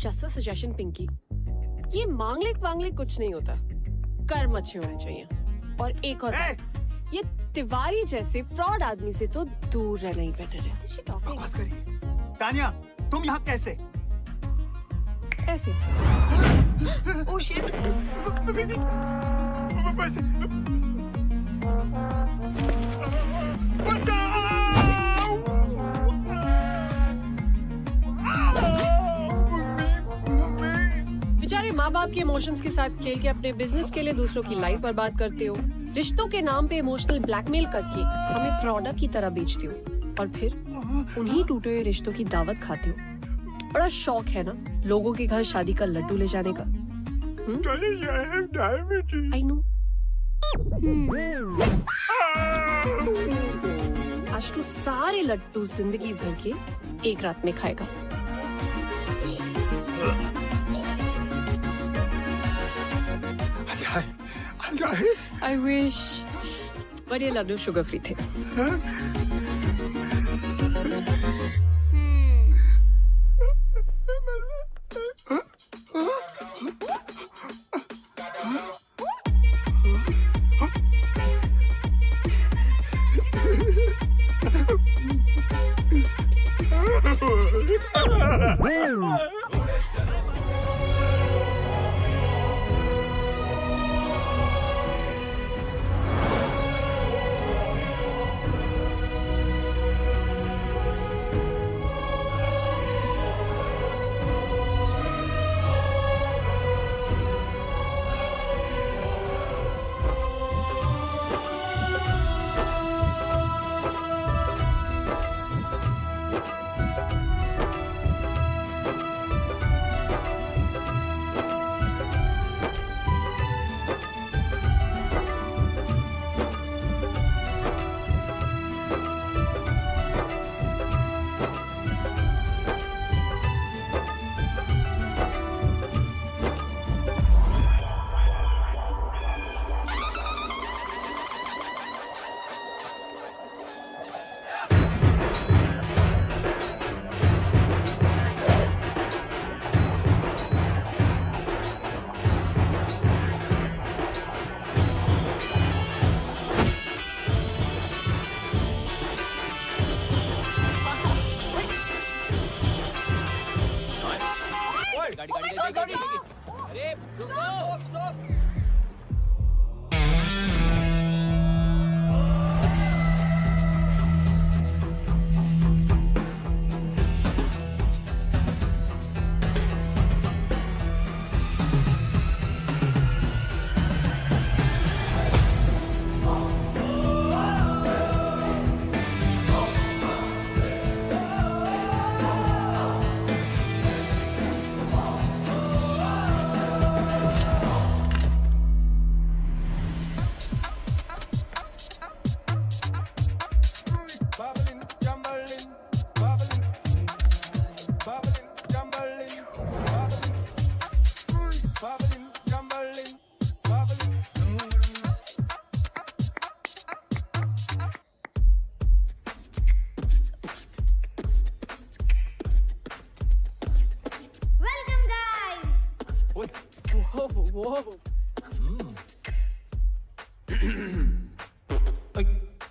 Just a suggestion Pinky, ये मांगलिक वांगलिक कुछ नहीं होता, कर्म अच्छे होने चाहिए। और एक और बात, ये तिवारी जैसे फ्रॉड आदमी से तो दूर रहना ही बेटर है। बकवास करिए। तानिया, तुम यहाँ कैसे? ऐसे। Oh shit. पैसे। बेचारे माँ बाप के इमोशंस के साथ खेल के अपने बिजनेस के लिए दूसरों की लाइफ बर्बाद करते हो। रिश्तों के नाम पे इमोशनल ब्लैकमेल करके हमें प्रोडक्ट की तरह बेचते हो और फिर उन्हीं टूटे हुए रिश्तों की दावत खाते हो। बड़ा शौक है ना लोगों के घर शादी का लड्डू ले जाने का। I know. आज तू सारे लड्डू जिंदगी भर के एक रात में खाएगा। I wish, पर ये लड्डू शुगर फ्री थे। गाड़ी अरे रुको स्टॉप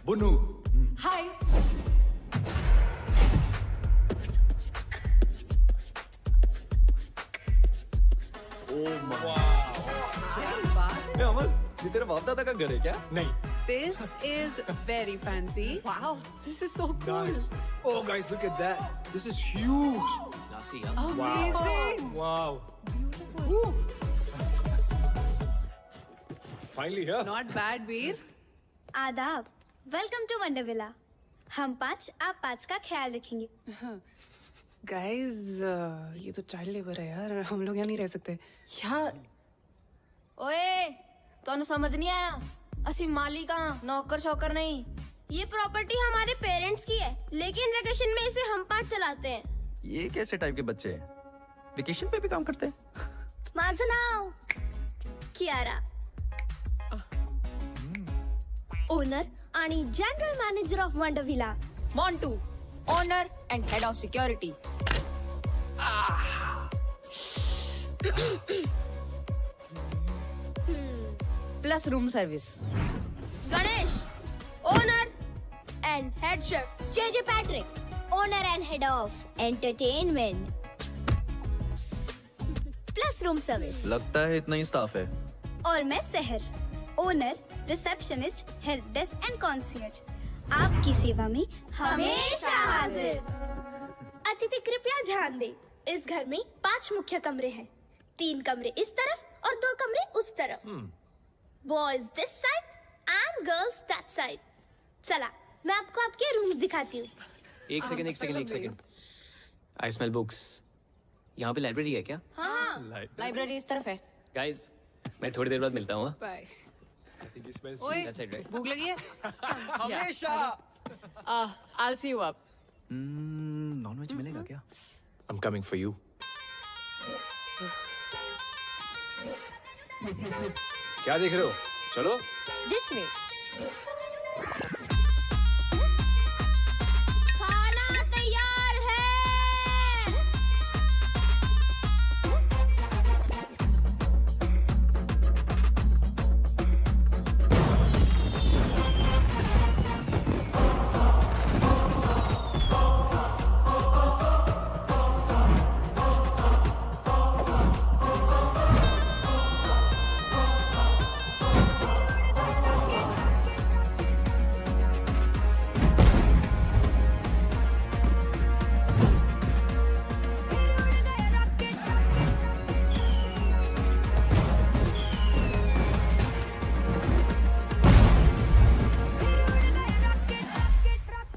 बुनू हाय। अमन ये तेरे बाप दादा का घर है क्या? नहीं। This is very fancy. Wow, this is so cool. Nice. Oh guys, look at that. This is huge. Amazing. Wow. Finally here. Not bad, Veer. आदाब, वेलकम टू वंडर विला। हम 5 आप 5 का ख्याल रखेंगे। Guys, ये तो चाइल्ड लेबर है यार, हम लोग यहाँ नहीं रह सकते। यार ओए, तोनु समझ नहीं आया? असि मालिक नौकर शौकर नहीं। ये प्रॉपर्टी हमारे पेरेंट्स की है, लेकिन वेकेशन में इसे हम 5 चलाते हैं। ये कैसे टाइप के बच्चे हैं? वेकेशन पे भी काम करते हैं? माझं नाव कियारा, ओनर आणि general manager of wonder villa. Montu, owner and head of security. Plus room service. Ganesh, owner and head chef. JJ Patrick, owner and head of entertainment. Plus room service. लगता है इतना ही स्टाफ है। और मैं Sahar, owner, receptionist, help desk and concierge. आपकी सेवा में हमेशा हाजिर। अतिथि कृपया ध्यान दें, इस घर में 5 मुख्य कमरे हैं। 3 कमरे इस तरफ और 2 कमरे उस तरफ। Boys this side and girls that side. चला, मैं आपको आपके रूम्स दिखाती हूँ। एक सेकंड। I smell books. यहाँ पे लाइब्रेरी है क्या? हाँ, लाइब्रेरी इस तरफ है। गाइस, मैं थोड़ी देर बाद मिलता हूँ। बाय। That's ओए, it, right? भूख लगी है? हमेशा। I'll see you up. Nonveg मिलेगा क्या? I'm coming for you. क्या देख रहे हो? चलो। This way. खाना तैयार है।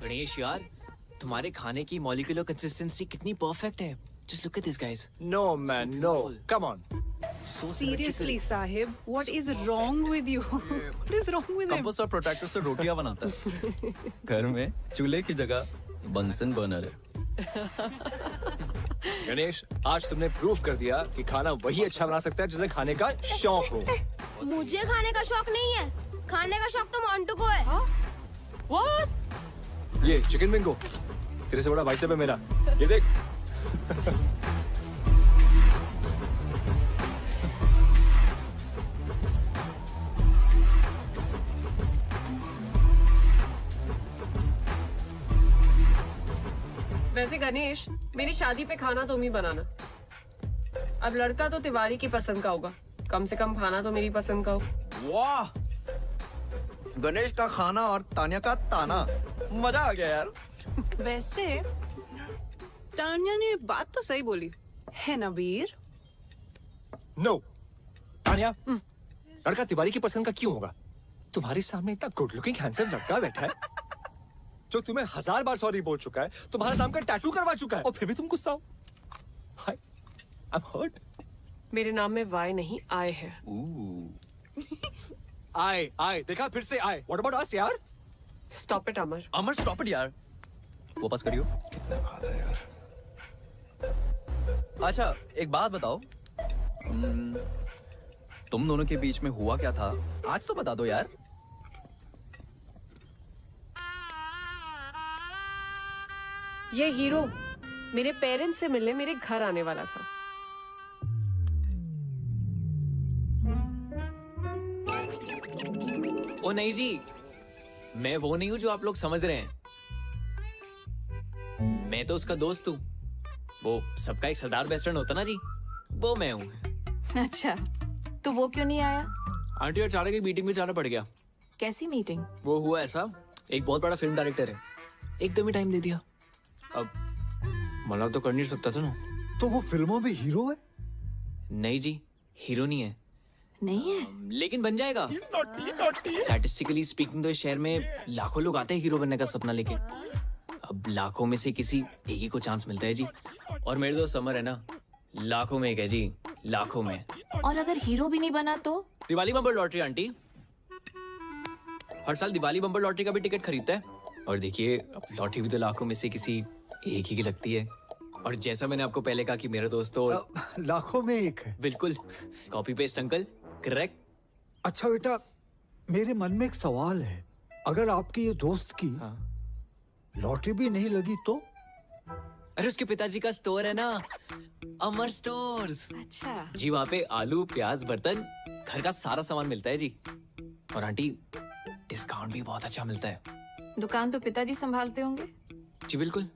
गणेश यार, तुम्हारे खाने की मॉलिक्यूलर कंसिस्टेंसी कितनी परफेक्ट है। Just look at this, guys. No man, no. Come on. Seriously, Sahib, what is wrong with you? What is wrong with him? Compost और प्रोटेक्टर से रोटियां बनाता है। घर में चूल्हे की जगह बंसन बर्नर है। गणेश, आज तुमने प्रूव कर दिया कि खाना वही अच्छा बना सकता है जिसे खाने का शौक हो। मुझे खाने का शौक नहीं है, खाने का शौक तो मोंटू को है। What? ये चिकन बिंगो, तेरे से बड़ा भाई साहब है मेरा। ये देख। वैसे गणेश, मेरी शादी पे खाना तुम ही बनाना। अब लड़का तो तिवारी की पसंद का होगा, कम से कम खाना तो मेरी पसंद का हो। वाह, गणेश का खाना और तानिया का ताना, मजा आ गया यार। वैसे तान्या ने बात तो सही बोली है ना वीर? No. तानिया, लड़का तिवारी की पसंद का क्यों होगा? तुम्हारे सामने इतना गुड लुकिंग हैंडसम लड़का बैठा है जो तुम्हें 1000 बार सॉरी बोल चुका है, तुम्हारे नाम का टैटू करवा चुका है, और फिर भी तुम गुस्सा हो। I'm hurt. मेरे नाम में वाई नहीं आए है। आए, देखा फिर से आए। What about us यार? Stop it, Amar. Amar stop it यार, वापस करियो। कितना खाता है यार। अच्छा एक बात बताओ, तुम दोनों के बीच में हुआ क्या था आज तो बता दो यार। ये हीरो मेरे पेरेंट्स से मिलने मेरे घर आने वाला था। ओ नहीं जी, मैं वो नहीं हूँ जो आप लोग समझ रहे हैं। मैं तो उसका दोस्त हूँ। वो सबका एक सरदार बेस्ट फ्रेंड होता ना जी, वो मैं हूँ। अच्छा, तो वो क्यों नहीं आया? आंटी अचानक एक मीटिंग में जाना पड़ गया। कैसी मीटिंग? वो हुआ ऐसा, एक बहुत बड़ा फिल्म डायरेक्टर है, एकदम ही टाइम दे दिया। अब मना तो कर नहीं सकता था ना। तो वो फिल्मों में हीरो है? नहीं जी, हीरो नहीं है। नहीं है? लेकिन बन जाएगा। स्टैटिस्टिकली स्पीकिंग तो इस शहर में लाखों लोग आते हैं हीरो बनने का सपना लेके। अब लाखों में से किसी एक ही को चांस मिलता है जी। और मेरे दोस्त समर है ना, लाखों में एक है जी, लाखों में। और अगर हीरो भी नहीं बना तो? दिवाली बम्पर लॉटरी आंटी, हर साल दिवाली बम्पर लॉटरी का भी टिकट खरीदता है। और देखिए, अब लॉटरी भी तो लाखों में से किसी एक ही की लगती है। और जैसा मैंने आपको पहले कहा कि मेरे दोस्त तो लाखों में एक है। बिल्कुल कॉपी पेस्ट अंकल, करेक्ट। अच्छा बेटा, मेरे मन में एक सवाल है, अगर आपके ये दोस्त की हाँ। लॉटरी भी नहीं लगी तो? अरे उसके पिताजी का स्टोर है ना, अमर स्टोर्स। अच्छा। जी वहाँ पे आलू, प्याज, बर्तन, घर का सारा सामान मिलता है जी। और आंटी डिस्काउंट भी बहुत अच्छा मिलता है। दुकान तो पिताजी संभालते होंगे। जी बिल्कुल।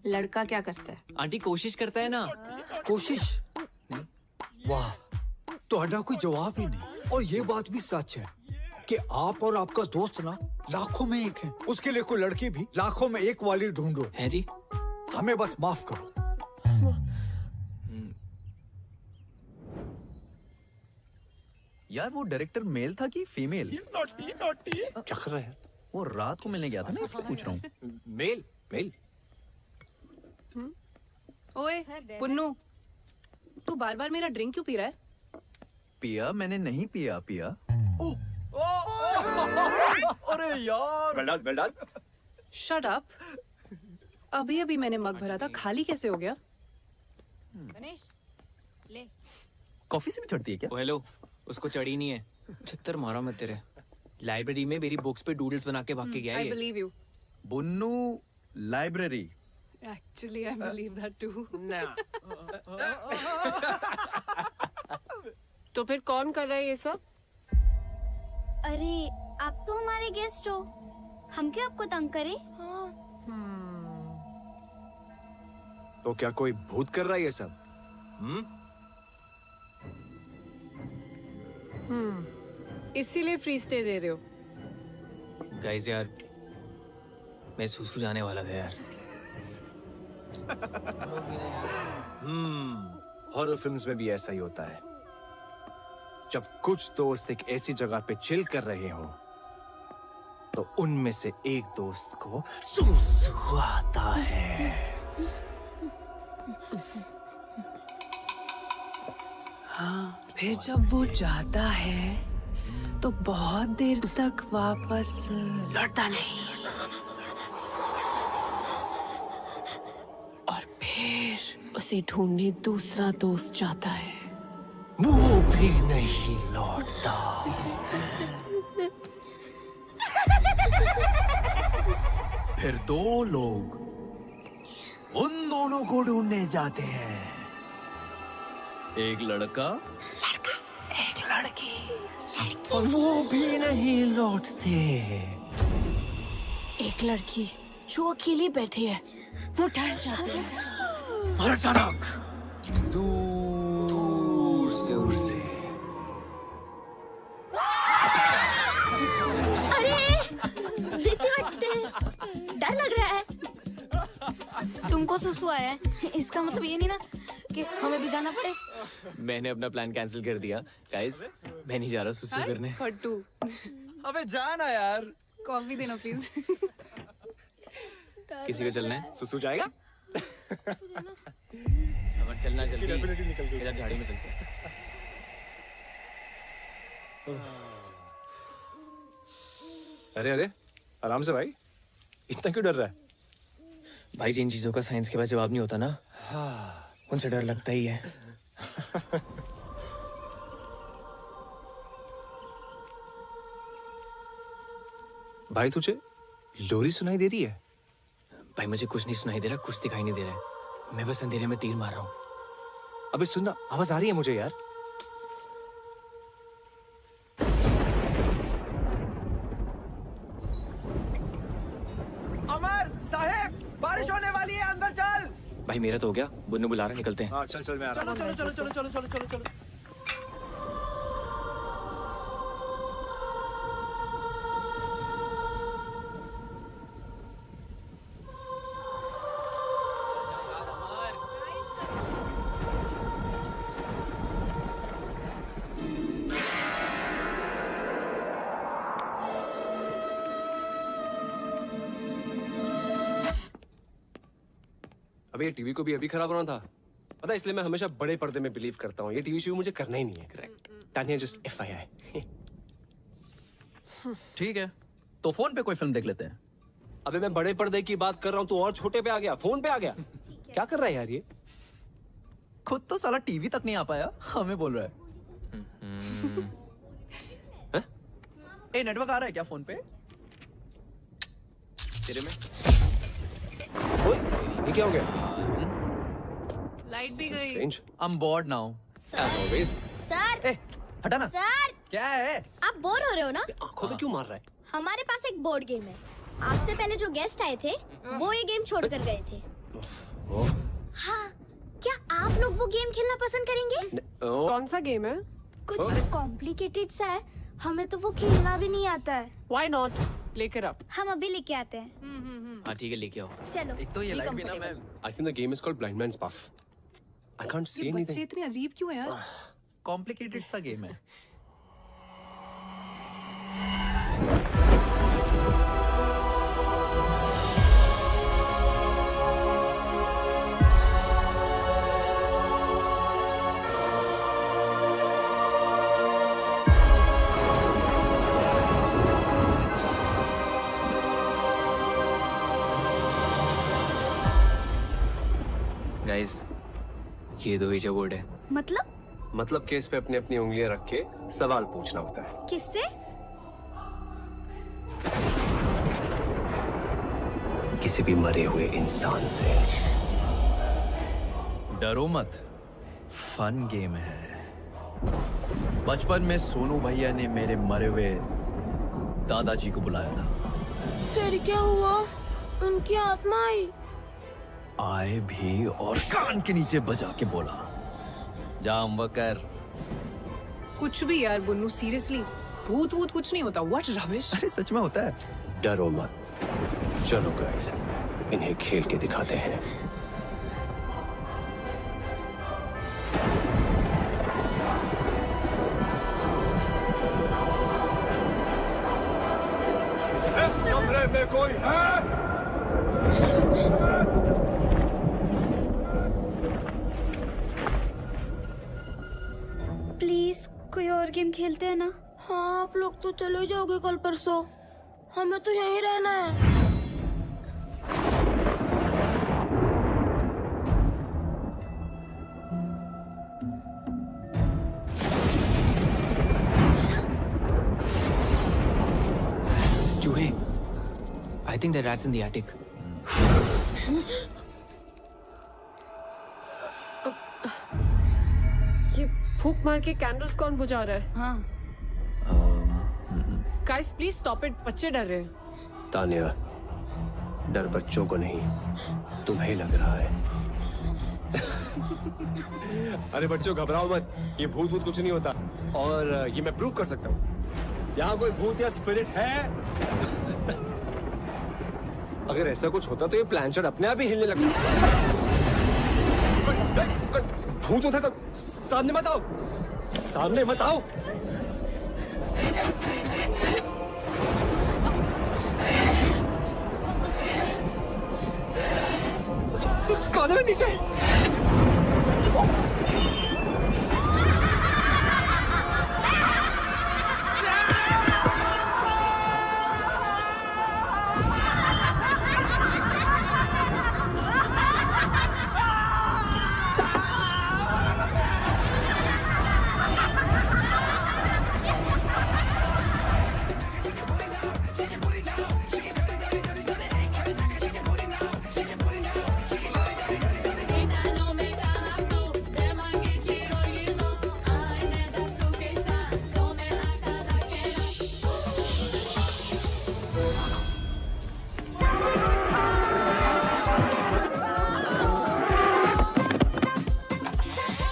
लड़का क्या करता है? आंटी कोशिश करता है ना। कोशिश? वाह, तो कोई जवाब ही नहीं। और ये बात भी सच है कि आप और आपका दोस्त ना लाखों में एक है। उसके लिए कोई लड़की भी लाखों में एक वाली ढूंढो। है जी। हमें बस माफ करो। यार वो डायरेक्टर मेल था कि फीमेल? क्या कर रहा है? वो रात को मिलने गया था ना, इसलिए पूछ रहा हूँ। Male male. ओए पुन्नू, तू बार बार मेरा ड्रिंक क्यों पी रहा है? पिया मैंने नहीं पिया। पिया अरे यार। Well done. Shut up. अभी अभी मैंने मग भरा था, खाली कैसे हो गया? गणेश ले। कॉफी से भी चढ़ती है क्या? ओ हेलो, उसको चढ़ी नहीं है। छत्तर मारा मत तेरे। लाइब्रेरी में मेरी बुक्स पे डूडल्स बना के भाग के गया आई ये। Believe you. Bunnu library. Actually I believe that too. तो फिर कौन कर रहा है ये सब? अरे आप तो हमारे गेस्ट हो, हम क्यों आपको तंग करें? तो क्या कोई भूत कर रहा है ये सब? इसीलिए फ्री स्टे दे रहे हो? गाइस यार, मैं सुसु जाने वाला था यार। हॉरर फिल्म्स में भी ऐसा ही होता है। जब कुछ दोस्त एक ऐसी जगह पे चिल कर रहे हो तो उनमें से एक दोस्त को सुसु आता है। हाँ, फिर जब वो जाता है तो बहुत देर तक वापस लौटता नहीं। और फिर उसे ढूंढने दूसरा दोस्त जाता है। वो भी नहीं लौटता। फिर दो लोग उन दोनों को ढूंढने जाते हैं। एक लड़का एक लड़की और वो भी नहीं लौटते। एक लड़की जो अकेली बैठी है, वो डर जाती है। और अचानक दूर से उसे प्रीति हटते, डर लग रहा है। तुमको सुसु आया है, इसका मतलब ये नहीं ना कि हमें भी जाना पड़े। मैंने अपना प्लान कैंसिल कर दिया। गाइस, मैं नहीं जा रहा सुसु करने। फट्टू, अबे जाना यार। कॉफी देना प्लीज। किसी को चलना है? सुसु जाएगा? अमर चलना जल्दी। इधर झाड़ी में चलते हैं। अरे अरे, आराम से भाई, इतना क्यों डर रहा है? भाई जिन चीजों का साइंस के पास जवाब नहीं होता ना, उनसे डर लगता ही है। भाई तुझे लोरी सुनाई दे रही है? भाई मुझे कुछ नहीं सुनाई दे रहा, कुछ दिखाई नहीं दे रहा है। मैं बस अंधेरे में तीर मार रहा हूँ। अबे सुनना, आवाज आ रही है मुझे यार। अमर साहेब, बारिश होने वाली है, अंदर चल। भाई मेरा तो हो गया, बुन्नू बुला रहा, निकलते हैं। हाँ चल चल, मैं आ रहा हूँ। चलो। अबे ये टीवी को भी अभी खराब होना था, पता है, इसलिए मैं हमेशा बड़े पर्दे में बिलीव करता हूँ। ये टीवी शो मुझे करना ही नहीं है। Correct, Tania just FYI। ठीक है, तो फोन पे कोई फिल्म देख लेते हैं। अबे मैं बड़े पर्दे की बात कर रहा हूँ, तो और छोटे पे आ गया, फोन पे आ गया। क्या कर रहा है यार ये? खुद तो साला टीवी तक नहीं आ पाया, हमें बोल रहा है। ए नेटवर्क आ रहा है क्या फोन पे? तेरे में ओए, ये क्या हो गया? लाइट भी गई। Strange. I'm bored now. As always. Sir ए, हटा ना। सर क्या है? आप बोर हो रहे हो ना? आंखों में क्यों मार रहा है? हमारे पास एक बोर्ड गेम है। आपसे पहले जो गेस्ट आए थे वो ये गेम छोड़ कर गए थे। हाँ, क्या आप लोग वो गेम खेलना पसंद करेंगे? कौन सा गेम है? कुछ कॉम्प्लिकेटेड सा है, हमें तो वो खेलना भी नहीं आता है। Why not? लेकर आप। हम अभी लेके आते हैं। हाँ ठीक है, लेके आओ। चलो। एक तो ये लाइट बिना मैं I think the game is called Blind Man's Buff. I can't see ये बच्चे anything. इतने अजीब क्यों हैं यार? कॉम्प्लिकेटेड सा गेम है। गाइस, ये दो ही बोर्ड है। मतलब केस पे अपनी अपनी उंगलियां रख के सवाल पूछना होता है। किससे? किसी भी मरे हुए इंसान से। डरो मत, फन गेम है। बचपन में सोनू भैया ने मेरे मरे हुए दादाजी को बुलाया था। फिर क्या हुआ? उनकी आत्मा आई। आए भी और कान के नीचे बजा के बोला, जाम वकर। कुछ भी यार बुन्नू, सीरियसली भूत वूत कुछ नहीं होता। What rubbish. अरे सच में होता है। डरो मत। चलो गाइस, इन्हें खेल के दिखाते हैं। इस कमरे में कोई है? प्लीज कोई और गेम खेलते हैं ना? हाँ, आप लोग तो चले जाओगे कल परसों, हमें तो यहीं रहना है। चूहे, I think the rat's in the attic. ये फूक मार के कैंडल्स कौन बुझा रहा है? हाँ, गाइस प्लीज स्टॉप इट, बच्चे डर रहे हैं। तानिया, डर बच्चों को नहीं, तुम्हें लग रहा है। अरे बच्चों घबराओ मत, ये भूत भूत कुछ नहीं होता। और ये मैं प्रूव कर सकता हूँ। यहाँ कोई भूत या स्पिरिट है? अगर ऐसा कुछ होता तो ये प्लानचेट अपने आप ही हिलने लगता। भूत होता तो सामने मत आओ, सामने मत आओ। कान में नीचे।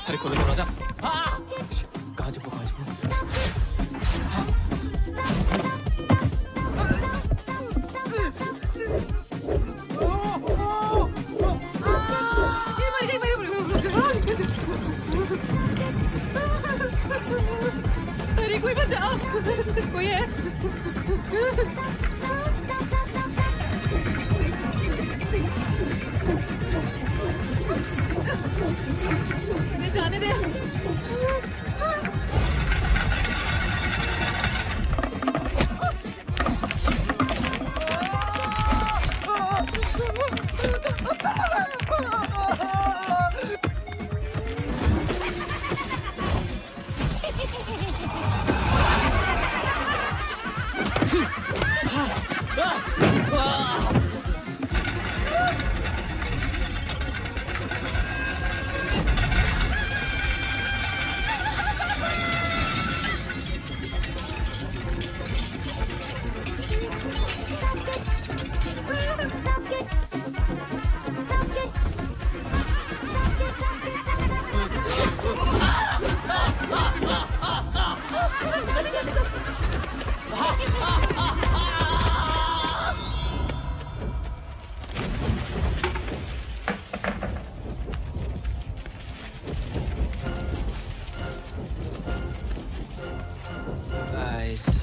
अरे खोलो दरवाजा। हाँ! कहाँ छुपो, कहाँ छुपो? अरे कोई बचाओ, कोई है? इन्हें जाने दे।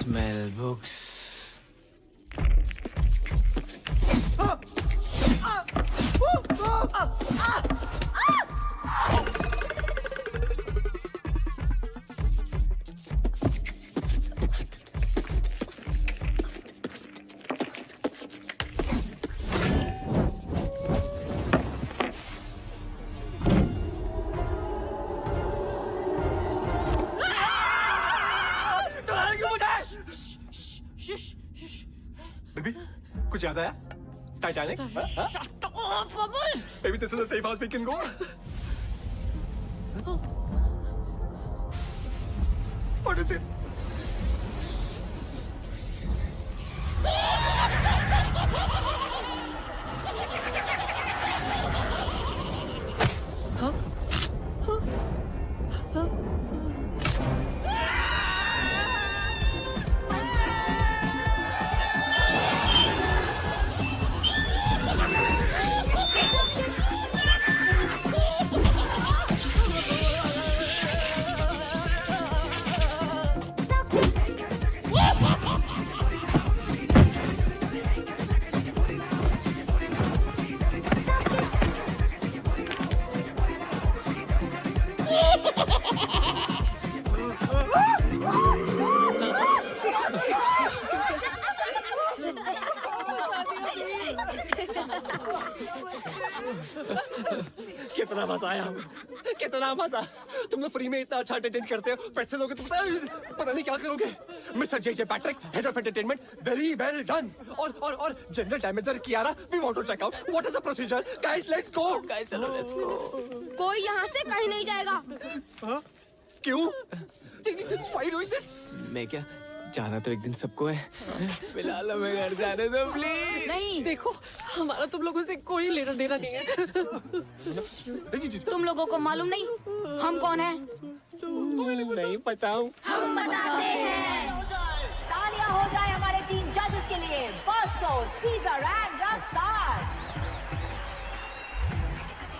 smell books. बेबी कुछ याद आया? Titanic? Maybe this is the safe house we can go. What is it? कितना मजा आया, कितना मजा। तुम लोग फ्री में इतना अच्छा एंटरटेन करते हो, पैसे लोगे तो पता नहीं क्या करोगे। Mister J Patrick, head of entertainment, very well done. और general damager Kiara, we want to check out what is the procedure. Guys let's go. Guys, चलो let's go. कोई यहाँ से कहीं नहीं जाएगा। क्यों? Why doing this? मैं क्या जाना तो एक दिन सबको है, फिलहाल हमें घर जाने दो प्लीज। नहीं, देखो हमारा तुम लोगों से कोई लेना देना नहीं है। तुम लोगों को मालूम नहीं हम कौन हैं? नहीं पता हूँ। हम बताते हैं। तालियां हो जाए हमारे 3 जजेस के लिए, बॉस्को, सीजर एंड रफ्तार।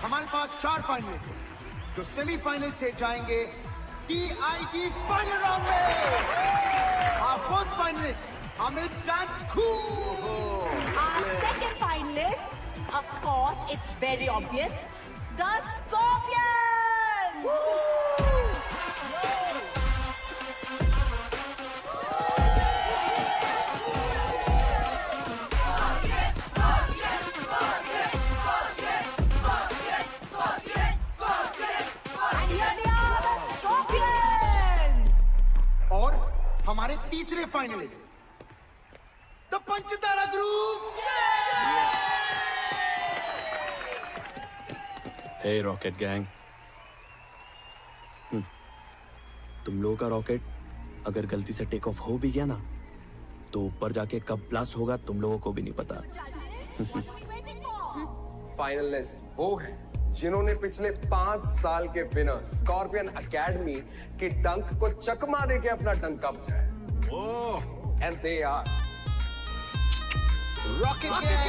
हमारे पास 4 फाइनलिस्ट हैं जो सेमीफाइनल से जाएंगे टीआईटी फाइनल राउंड में। Our first finalist, Amit Dance Cool. Our second finalist, of course, it's very obvious, the Scorpions. And here they are, the Scorpions. और हमारे तीसरे finalist, the Panchtara group. Hey rocket gang, तुम लोगों का rocket अगर गलती से टेक ऑफ हो भी गया ना, तो ऊपर जाके कब ब्लास्ट होगा तुम लोगों को भी नहीं पता। फाइनलिस्ट वो है जिन्होंने पिछले 5 साल के विनर स्कॉर्पियन एकेडमी के डंक को चकमा देके अपना डंका बचाया। And they are rocket gang.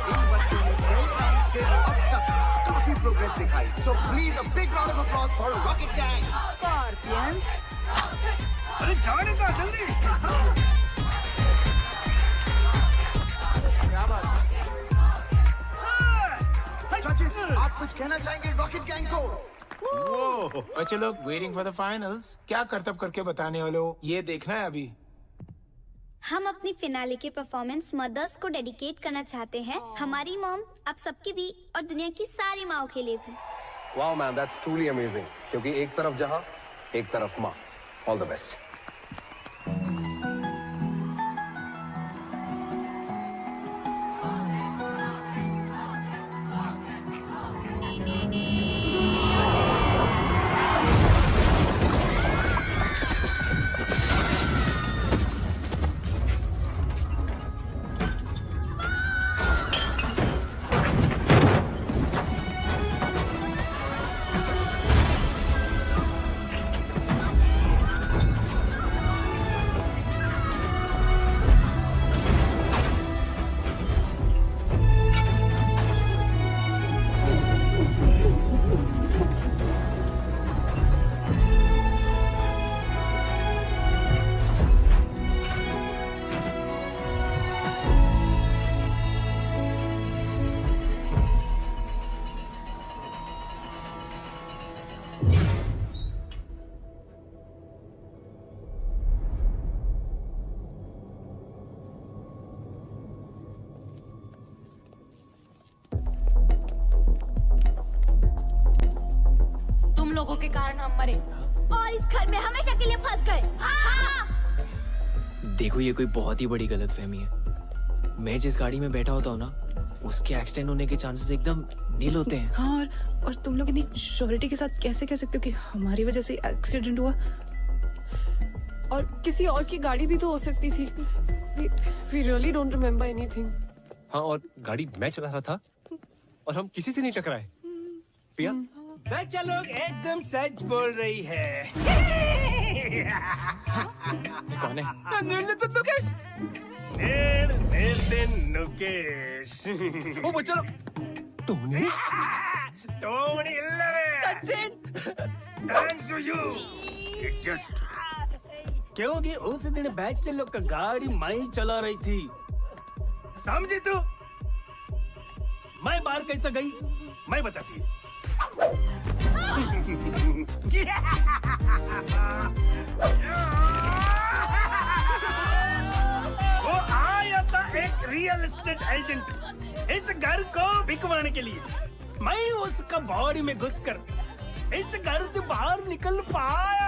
इन बच्चों ने कई से अब तक काफी प्रोग्रेस दिखाई। So please a big round of applause for rocket gang. Scorpions. अरे जाने का जल्दी। जजेस, आप कुछ कहना चाहेंगे रॉकेट गैंग को? वो बच्चे लोग वेटिंग फॉर द फाइनल्स, क्या करतब करके बताने वाले हो, ये देखना है अभी। हम अपनी फिनाले के परफॉर्मेंस मदर्स को डेडिकेट करना चाहते हैं। हमारी मॉम आप सबकी भी और दुनिया की सारी माओ के लिए भी। Wow man, that's truly amazing. क्योंकि एक तरफ जहां, एक तरफ मां। All the best. लोगों के कारण हम मरे और इस घर में हमेशा के लिए फंस गए। देखो ये कोई बहुत ही बड़ी गलतफहमी है। मैं जिस गाड़ी में बैठा होता हूँ ना, उसके एक्सीडेंट होने के चांसेस एकदम नील होते हैं। हाँ, और तुम लोग इतनी श्योरिटी के साथ कैसे कह सकते हो कि हमारी वजह से एक्सीडेंट हुआ? और किसी और की गाड़ी भी तो हो सकती थी। We really don't remember anything. हाँ, और गाड़ी मैं चला रहा था और हम किसी से नहीं टकराए। पिया? बच्चा लोग एकदम सच बोल रही है। कौन है? नुकेश। नुकेश। ओ बच्चा लोग। टोनी? टोनी इल्लरे। सचिन। Thanks to you. क्योंकि उस दिन बच्चे लोग का गाड़ी मैं ही चला रही थी। समझी तू? मैं बाहर कैसे गई? मैं बताती हूँ। वो आया था एक रियल एस्टेट एजेंट इस घर को बिकवाने के लिए। मैं उसका बॉडी में घुसकर इस घर से बाहर निकल पाया।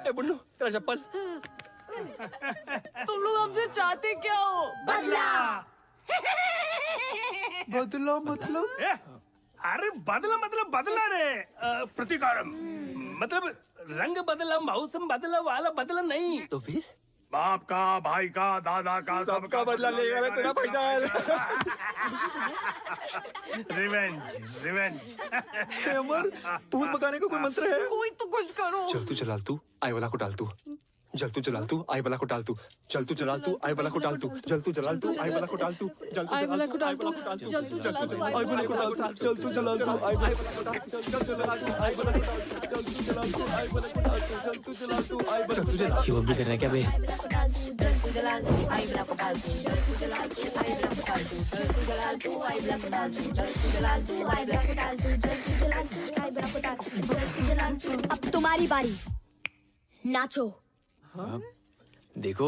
ए बुन्नू, तेरा चप्पल। तुम लोग हमसे चाहते क्या हो? बदला। बदला मतलब? अरे बदला मतलब बदला रे। प्रतिकारम मतलब रंग बदला, मौसम बदला वाला बदला नहीं। तो फिर? बाप का, भाई का, दादा का, सबका बदला लेगा ना तेरा भाईजान। Revenge, revenge. अमर, भूत भगाने का कोई मंत्र है? कोई तो कुछ करो। चल तू जलाल तू, आई वाला को डाल तू। जल तू जलाल तू, आई वाला को डाल तू। चल तू जलाल तू, आई वाला को डाल तू। जल तू जलाल तू, आई वाला को डाल तू। जल तू जलाल तू, आई वाला को डाल तू। जल तू जलाल तू, आई वाला को डाल तू। जल तू जलाल तू, आई वाला को डाल तू। जल तू जलाल तू, आई वाला को डाल तू। जल तू जलाल तू, आई वाला को डाल तू। जल तू जलाल तू, आई वाला को डाल तू। ये भी कर रहा है क्या बे? अब तुम्हारी बारी, नाचो। देखो,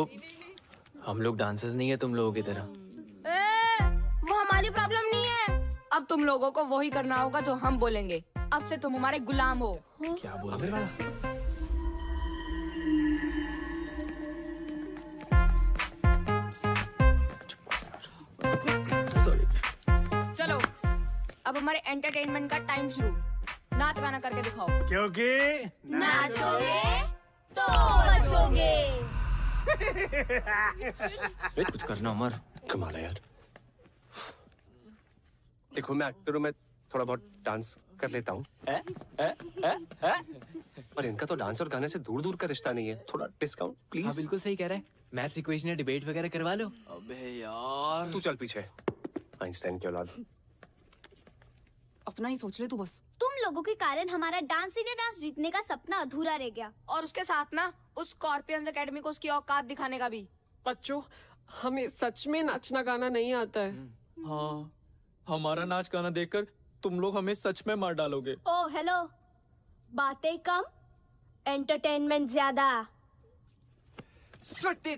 हम लोग डांसर्स नहीं है तुम लोगों की तरह। वो हमारी प्रॉब्लम नहीं है। अब तुम लोगों को वही करना होगा जो हम बोलेंगे। अब से तुम हमारे गुलाम हो। क्या बोल रहे हो? चलो, अब हमारे एंटरटेनमेंट का टाइम शुरू। नाच गाना करके दिखाओ। क्योंकि नाचोगे तो बचोगे। कुछ करना अमर। कमाल है यार। देखो मैं एक्टर हूँ, मैं थोड़ा बहुत डांस कर लेता हूँ। पर इनका तो डांस और गाने से दूर दूर का रिश्ता नहीं है। थोड़ा डिस्काउंट प्लीज। हाँ बिल्कुल सही कह रहा है। मैथ्स इक्वेशन या डिबेट वगैरह करवा लो। अबे यार, तू चल पीछे, आइंस्टाइन की औलाद। अपना ही सोच ले तू बस। तुम लोगों के कारण हमारा डांस इंडिया डांस जीतने का सपना अधूरा रह गया। और उसके साथ ना उस स्कॉर्पियंस एकेडमी को उसकी औकात दिखाने का भी। बच्चों, हमें सच में नाचना गाना नहीं आता है। हाँ, हमारा नाच गाना देखकर तुम लोग हमें सच में मार डालोगे। ओ हेलो, बातें कम, एंटरटेनमेंट ज्यादा। स्वीटी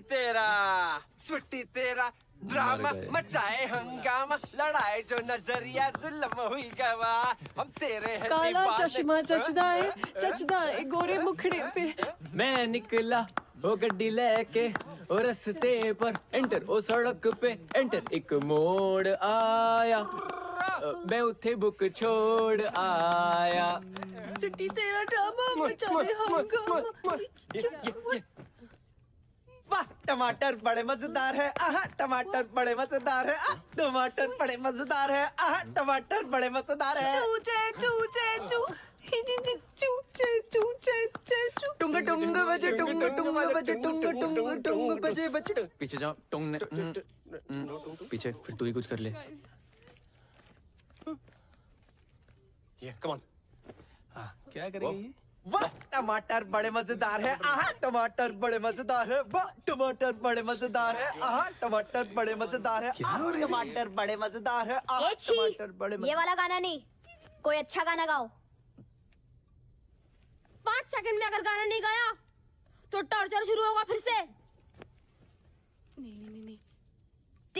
तेरा ड्रामा मचाए हंगामा, लड़ाई जो नजरिया जुल्म हुई गवा, हम तेरे हैं काला दीवाने। चश्मा चचदा है गोरे मुखड़े पे। मैं निकला वो गड्डी लेके और रस्ते पर एंटर, ओ सड़क पे एंटर, एक मोड़ आया, मैं उठे बुक छोड़ आया। चिट्टी तेरा ड्रामा मचा दे हंगामा। वाह, टमाटर बड़े मजेदार है, आहा टमाटर बड़े मजेदार है, टमाटर बड़े मजेदार है, आहा टमाटर बड़े मजेदार है। चूचे चूचे चू टुंग टुंग बजे टुंग टुंग बजे टुंग टुंग टुंग बजे बजे। पीछे जाओ, टोंग ने पीछे, फिर तू ही कुछ कर ले। ये कम ऑन। क्या करेंगे? वाह, टमाटर बड़े मजेदार है, आहा टमाटर बड़े मजेदार है, वाह टमाटर बड़े मजेदार है, आहा टमाटर बड़े मजेदार है, आहा टमाटर बड़े मजेदार है, आहा टमाटर बड़े ये वाला गाना नहीं, कोई अच्छा गाना गाओ। 5 सेकंड में अगर गाना नहीं गाया तो टॉर्चर शुरू होगा फिर से। नहीं,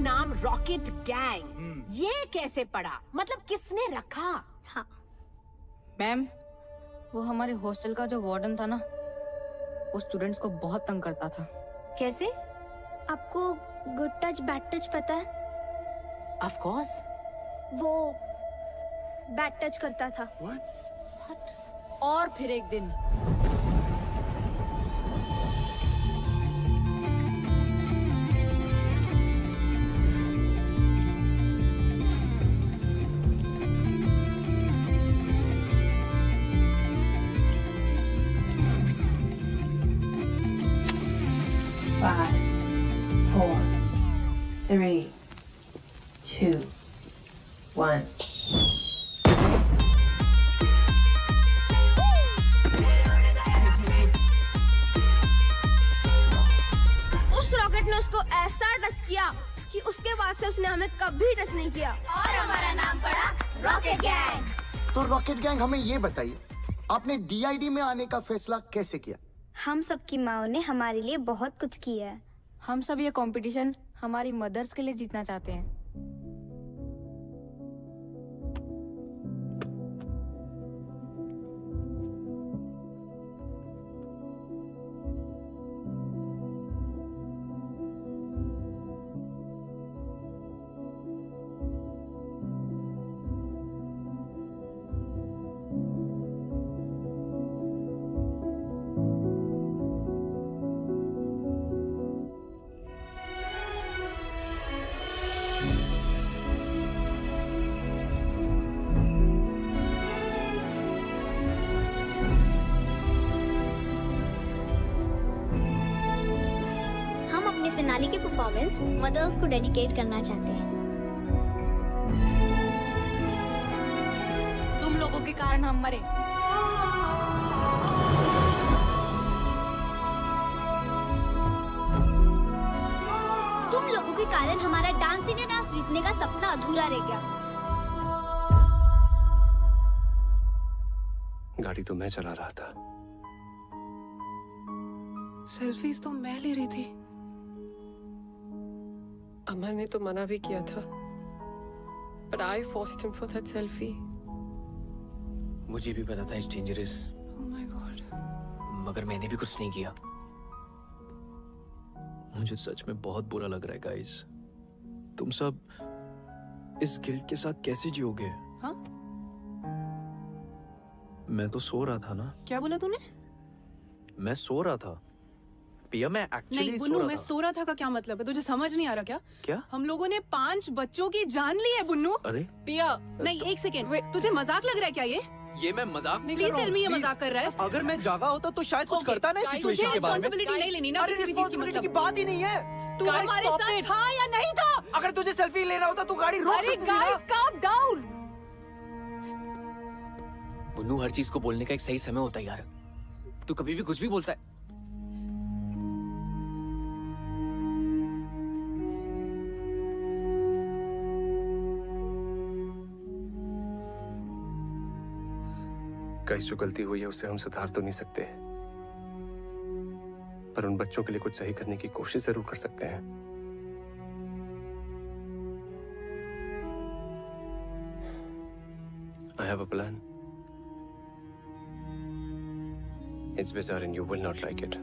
नाम रॉकेट गैंग ये कैसे पड़ा? मतलब किसने रखा? हाँ मैम, वो हमारे हॉस्टल का जो वार्डन था ना, वो स्टूडेंट्स को बहुत तंग करता था। कैसे? आपको गुड टच बैड टच पता है? Of course. वो बैड टच करता था। और फिर एक दिन Five, 4, 3, 2, 1. उस रॉकेट ने उसको ऐसा टच किया कि उसके बाद से उसने हमें कभी टच नहीं किया और हमारा नाम पड़ा रॉकेट गैंग। तो रॉकेट गैंग, हमें ये बताइए, आपने डीआईडी में आने का फैसला कैसे किया? हम सबकी माओ ने हमारे लिए बहुत कुछ किया है। हम सब ये कंपटीशन हमारी मदर्स के लिए जीतना चाहते हैं। फिनाले की परफॉर्मेंस मदर्स को डेडिकेट करना चाहते हैं। तुम लोगों के कारण हम मरे। तुम लोगों के कारण हमारा डांस इंडिया डांस जीतने का सपना अधूरा रह गया। गाड़ी तो मैं चला रहा था। सेल्फीज तो मैं ले रही थी। अमर ने तो मना भी किया था, but I forced him for that selfie. मुझे भी पता था it's dangerous, Oh my God. मगर मैंने भी कुछ नहीं किया। मुझे सच में बहुत बुरा लग रहा है गाइस। तुम सब इस गिल्ट के साथ कैसे जियोगे? हाँ? मैं तो सो रहा था ना। क्या बोला तूने? मैं सो रहा था पिया, मैं एक्चुअली नहीं सो बुन्नू, रहा मैं था। सो रहा था का क्या मतलब है? तुझे समझ नहीं आ रहा क्या? क्या? हम लोगों ने 5 बच्चों की जान ली है बुन्नू। अरे पिया, नहीं एक सेकेंड, तुझे मजाक लग रहा है क्या ये मैं मजाक नहीं प्लीज टेल मी, ये मजाक कर रहा है? अगर मैं जागा होता तो शायद कुछ करता ना इस सिचुएशन के बारे में। रिस्पांसिबिलिटी नहीं लेनी ना अरे किसी भी चीज की, रिस्पांसिबिलिटी की मतलब बात ही नहीं है। तू हमारे साथ था या नहीं था? अगर तुझे सेल्फी लेना होता तो गाड़ी रोक सकती थी ना। Guys calm down. बुन्नू, हर चीज को बोलने का एक सही समय होता है यार। तू कभी भी कुछ भी बोलता है। गाइस, जो गलती हुई है उसे हम सुधार तो नहीं सकते, पर उन बच्चों के लिए कुछ सही करने की कोशिश जरूर कर सकते हैं। I have a plan. It's bizarre and you will not like it.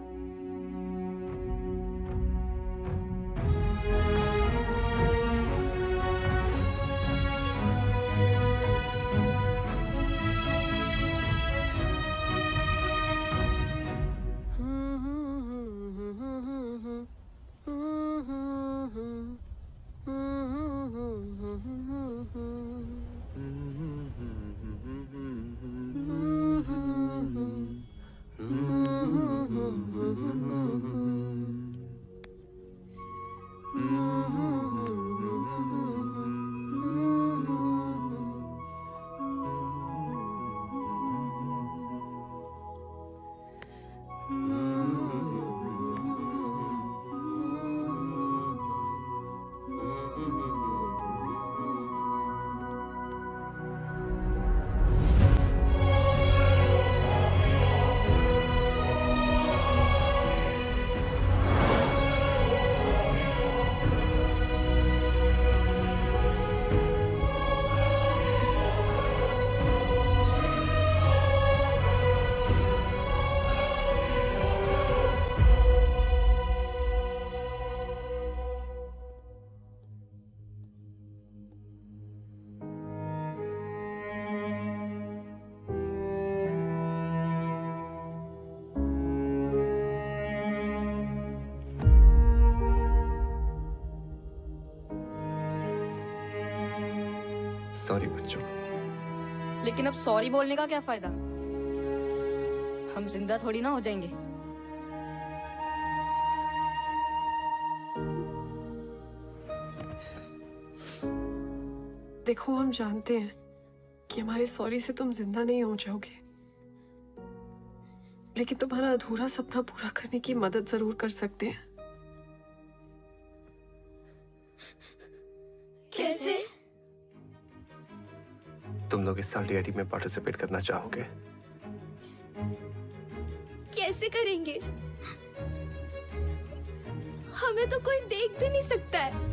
Sorry बच्चों। लेकिन अब सॉरी बोलने का क्या फायदा? हम जिंदा थोड़ी ना हो जाएंगे। देखो, हम जानते हैं कि हमारे सॉरी से तुम जिंदा नहीं हो जाओगे, लेकिन तुम्हारा अधूरा सपना पूरा करने की मदद जरूर कर सकते हैं। कैसे? तुम लोग इस साल DID में पार्टिसिपेट करना चाहोगे? कैसे करेंगे? हमें तो कोई देख भी नहीं सकता है।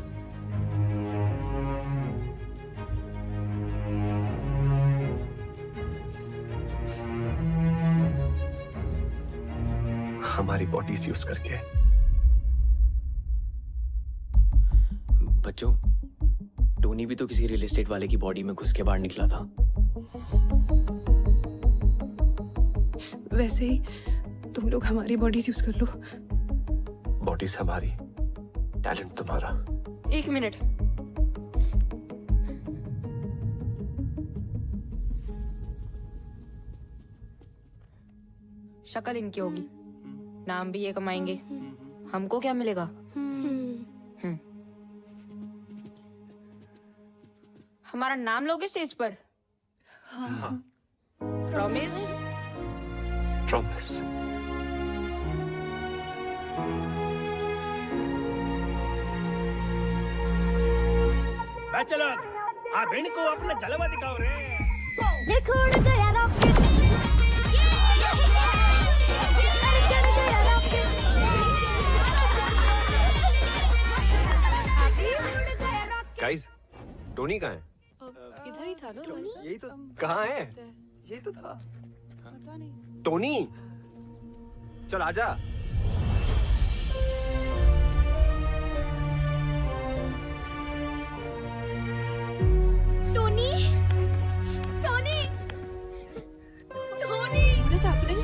हमारी बॉडीज यूज करके। बच्चों, टोनी भी तो किसी रियल एस्टेट वाले की बॉडी में घुस के बाहर निकला था। वैसे ही तुम लोग हमारी बॉडीज यूज कर लो। बॉडीज हमारी, टैलेंट तुम्हारा। 1 मिनट। शक्ल इनकी होगी, नाम भी ये कमाएंगे, हमको क्या मिलेगा? हमारा नाम लोगे स्टेज पर? हाँ। प्रॉमिस? प्रॉमिस। बैचलर, आप इनको अपना जलवा दिखाओ रे। देखो उड़ गया रॉकेट। गाइस, टोनी कहाँ है? इधर ही था ना? यही तो। कहाँ है? यही तो था। टोनी, चल आजा। Tony, Tony, Tony. What is happening?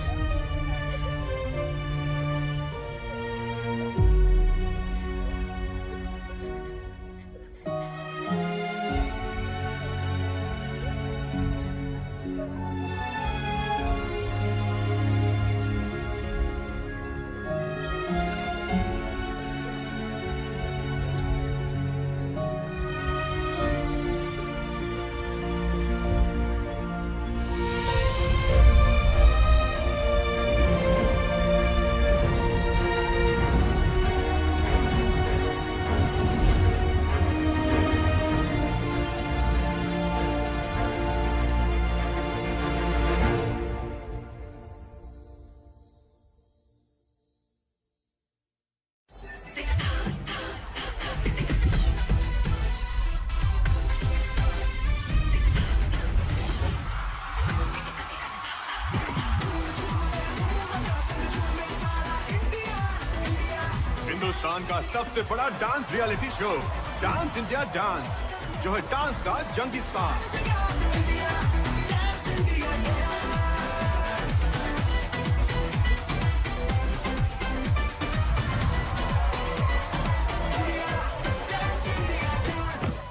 Hindustan का सबसे बड़ा dance reality show dance India dance, जो है डांस का जंगिस्तान।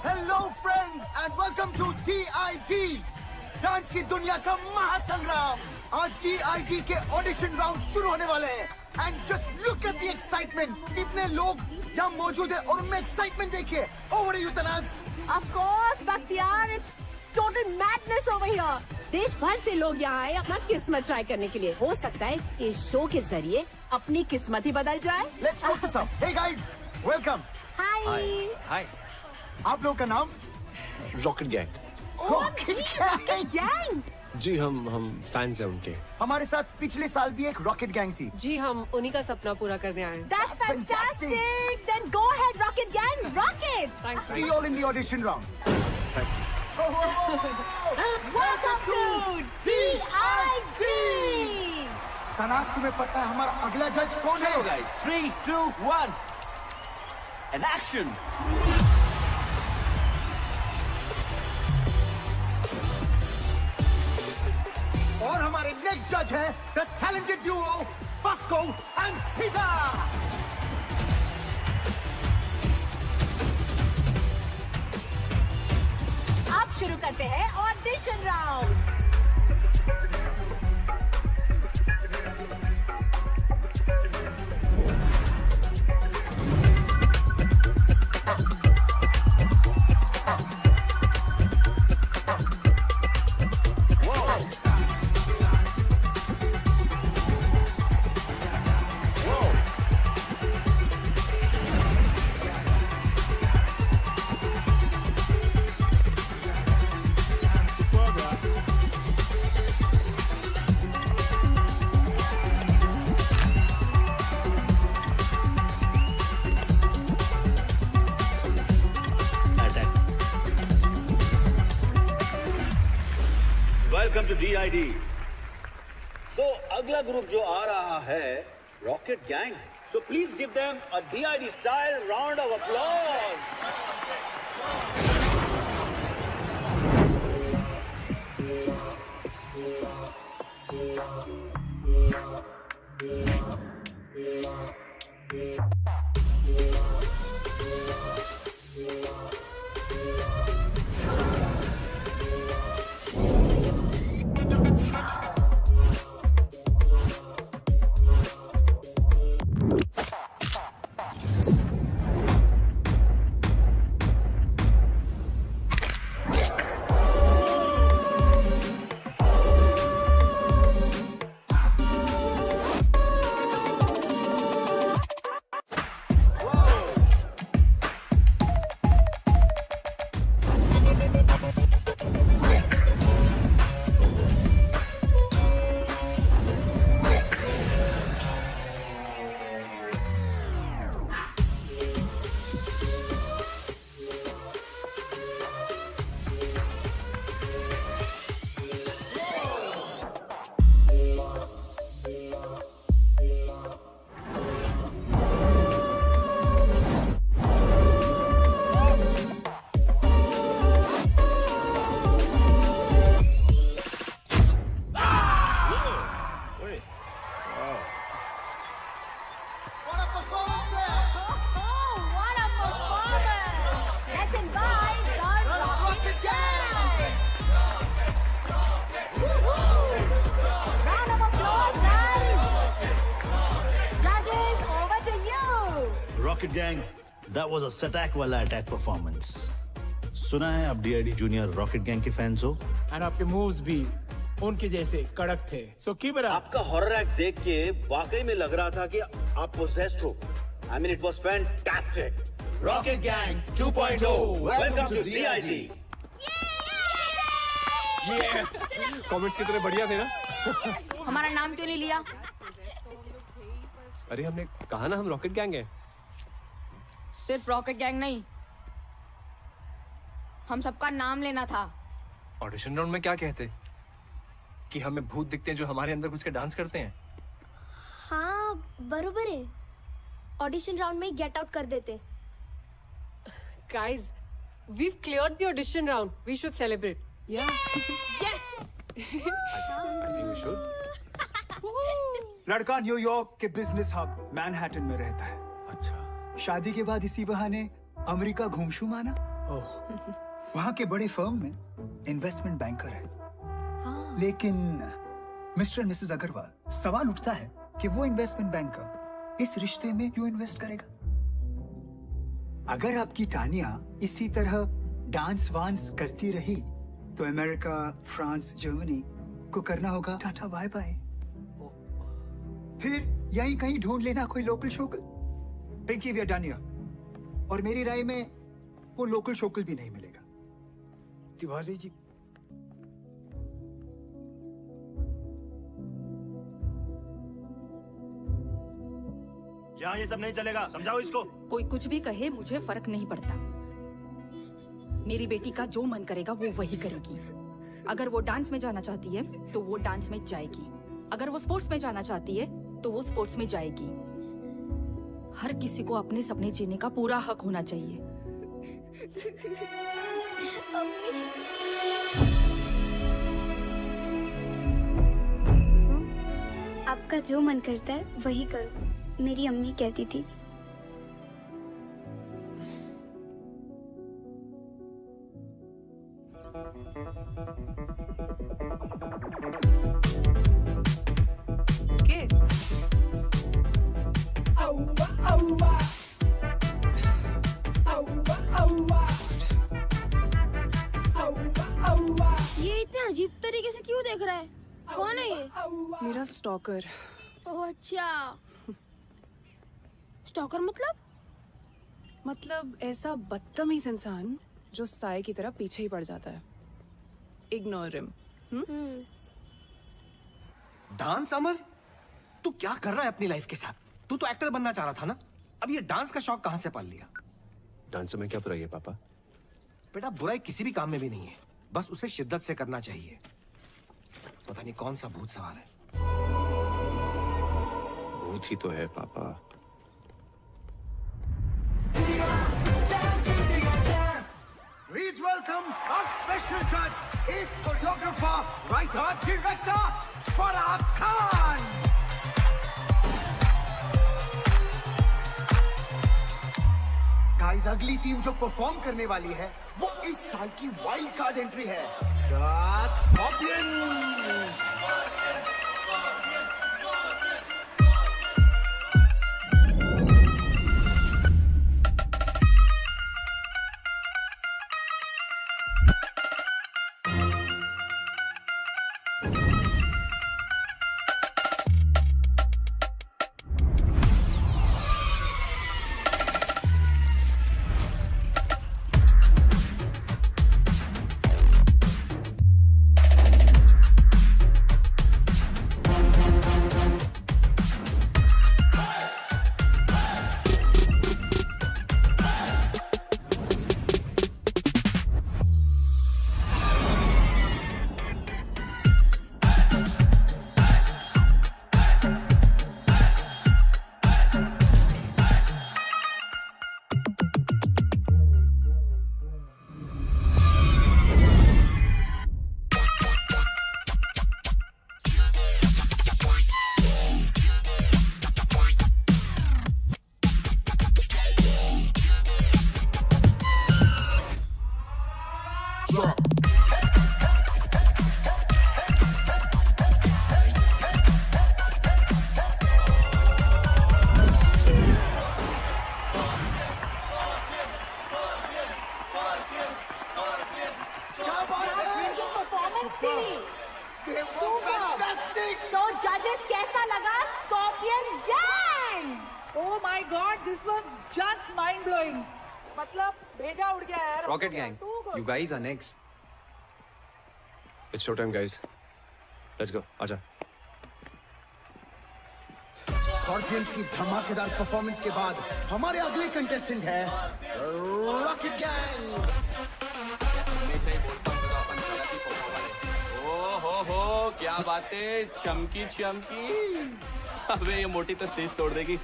Hello friends and welcome to DID, dance की दुनिया का महासंग्राम। आज DID के ऑडिशन राउंड शुरू होने वाले हैं and just look at the excitement. इतने लोग यहाँ मौजूद है और उनमें एक्साइटमेंट देखिए। Over to you Tanaz. Of course, Bakhtiyar, it's total madness over here. देश भर से लोग यहाँ आए अपना किस्मत ट्राई करने के लिए। हो सकता है इस शो के जरिए अपनी किस्मत ही बदल जाए। Let's go to some. Hey guys, welcome. Hi. हाय। आप लोग का नाम? Rocket gang. Rocket gang? जी, हम फैंस हैं उनके। हमारे साथ पिछले साल भी एक रॉकेट गैंग थी। जी, हम उन्हीं का सपना पूरा करने आए हैं। That's fantastic. Then go ahead, Rocket Gang, rocket. Thanks. See you all in the audition round. Welcome to DID. Tanaz, तुम्हें पता है हमारा अगला जज कौन है? guys, 3, 2, 1, and action. और हमारे नेक्स्ट जज है the talented duo Bosco and Caesar. आप शुरू कर करते हैं audition round. Welcome to DID। So अगला ग्रुप जो आ रहा है rocket gang. So please give them a DID style round of applause. Rocket gang, that was a सटैक वाला अटैक परफॉर्मेंस। सुना है आप DID जूनियर रॉकेट गैंग के फैंस हो। और आपके मूव्स भी उनके जैसे कड़क थे। So keep it up. आपका हॉरर एक्ट देख के वाकई में लग रहा था कि आप पोसेस्ड हो। I mean it was fantastic। Rocket gang 2.0 welcome to DID। Comments कितने बढ़िया थे ना। हमारा नाम क्यों नहीं लिया? अरे हमने कहा ना हम रॉकेट गैंग है। सिर्फ रॉकेट गैंग नहीं, हम सबका नाम लेना था। ऑडिशन राउंड में क्या कहते कि हमें भूत दिखते हैं जो हमारे अंदर घुस के डांस करते हैं। हाँ बरोबर है, ऑडिशन राउंड में गेट आउट कर देते। Guys, we've cleared the audition round. We should celebrate. Yeah. Yes. I think we should. लड़का न्यूयॉर्क के बिजनेस हब मैनहट्टन में रहता है। अच्छा। शादी के बाद इसी बहाने अमेरिका घूमशू माना। वहाँ के बड़े फर्म में इन्वेस्टमेंट बैंकर है। लेकिन मिस्टर मिसेस अग्रवाल, सवाल उठता है कि वो इन्वेस्टमेंट बैंकर इस रिश्ते में क्यों इन्वेस्ट करेगा? अगर आपकी टानिया इसी तरह डांस वांस करती रही तो अमेरिका, फ्रांस, जर्मनी को करना होगा टाटा बाय बाय। फिर यहीं कहीं ढूंढ लेना कोई लोकल शोकल। Pinky we are done here. और मेरी राय में वो लोकल शोकल भी नहीं मिलेगा। तिवारी जी, यहाँ ये सब नहीं चलेगा, समझाओ इसको। कोई कुछ भी कहे मुझे फर्क नहीं पड़ता। मेरी बेटी का जो मन करेगा वो वही करेगी। अगर वो डांस में जाना चाहती है तो वो डांस में जाएगी। अगर वो स्पोर्ट्स में जाना चाहती है तो वो स्पोर्ट्स में जाएगी। हर किसी को अपने सपने जीने का पूरा हक होना चाहिए। आपका जो मन करता है वही करो, मेरी अम्मी कहती थी। ये? मेरा स्टॉकर। ओह अच्छा। स्टॉकर मतलब ऐसा बदतमीज इंसान जो साए की तरह पीछे ही पड़ जाता है। Ignore him. डांस अमर, तू क्या कर रहा है अपनी लाइफ के साथ? तू तो एक्टर बनना चाह रहा था ना? अब ये डांस का शौक कहां से पाल लिया? डांस में क्या बुराई है पापा? बेटा बुराई किसी भी काम में भी नहीं है, बस उसे शिद्दत से करना चाहिए। पता नहीं कौन सा भूत सवार है। भूत ही तो है पापा। Please welcome our special judge, ace choreographer, writer, director, Farah Khan. Guys, अगली टीम जो परफॉर्म करने वाली है वो इस साल की वाइल्ड कार्ड एंट्री है, The Scorpions. तो जजेस कैसा लगा scorpion gang? Oh my God, this was just mind blowing. मतलब भेजा उड़ गया यार। Rocket gang, you guys are next. It's showtime, guys. Let's go. आजा। स्कॉर्पियंस की धमाकेदार परफॉर्मेंस के बाद हमारे अगले कंटेस्टेंट है रॉकेट गैंग। हो क्या बातें, चमकी चमकी। अबे ये मोटी तो स्टेज तोड़ देगी।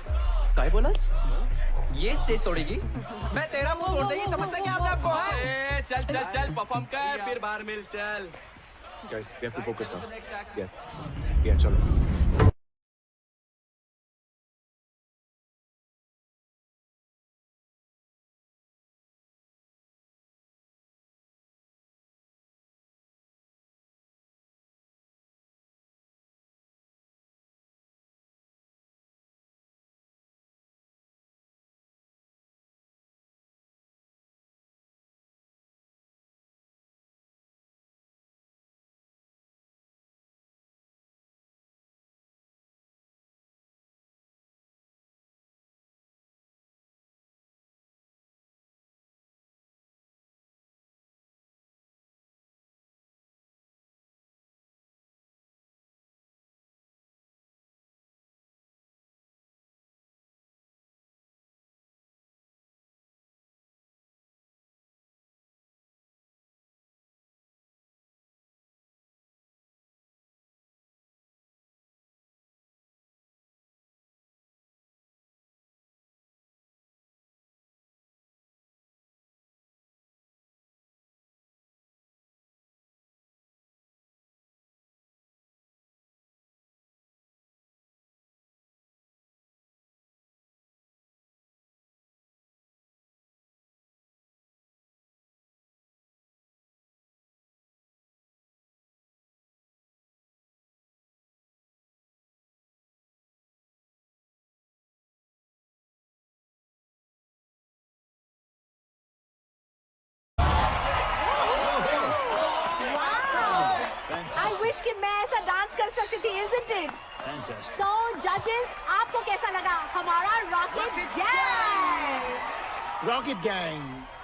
काय बोलस? ये स्टेज तोड़ेगी? मैं तेरा मुंह तोड़ देगी, समझता क्या आपने आपको है? चल चल चल परफॉर्म कर, फिर बाहर मिल चल। Guys, we have to focus now. Yeah, चलो। suggest. So judges, आपको कैसा लगा हमारा rocket gang? Rocket Gang.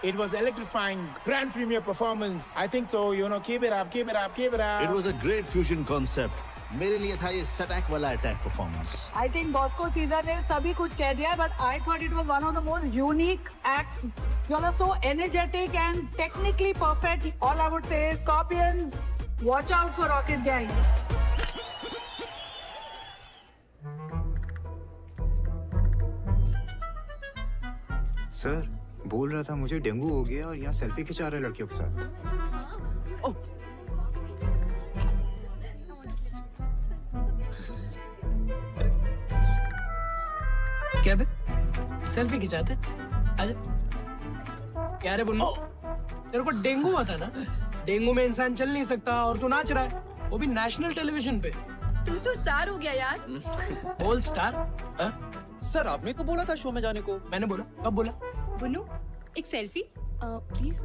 It was electrifying grand premiere performance. I think so. You know, keep it up, keep it up, keep it up. It was a great fusion concept. मेरे लिए था ये सटैक वाला attack performance. I think Bosco Caesar ने सभी कुछ कह दिया, but I thought it was one of the most unique acts. You all are so energetic and technically perfect. All I would say is, Scorpions, watch out for Rocket Gang. Sir बोल रहा था मुझे dengue हो गया और यहाँ selfie खिंचा रहे लड़कियों के साथ. ओह क्या बे? सेल्फी खिंचाते? आजा। क्या रे बुन्नू? तेरे को डेंगू आता ना? डेंगू में इंसान चल नहीं सकता और तू नाच रहा है, वो भी नेशनल टेलीविजन पे. तू तो स्टार हो गया यार. बोल स्टार? सर आपने तो बोला था शो में जाने को. मैंने बोला. कब बोला? बुन्नू, एक सेल्फी प्लीज.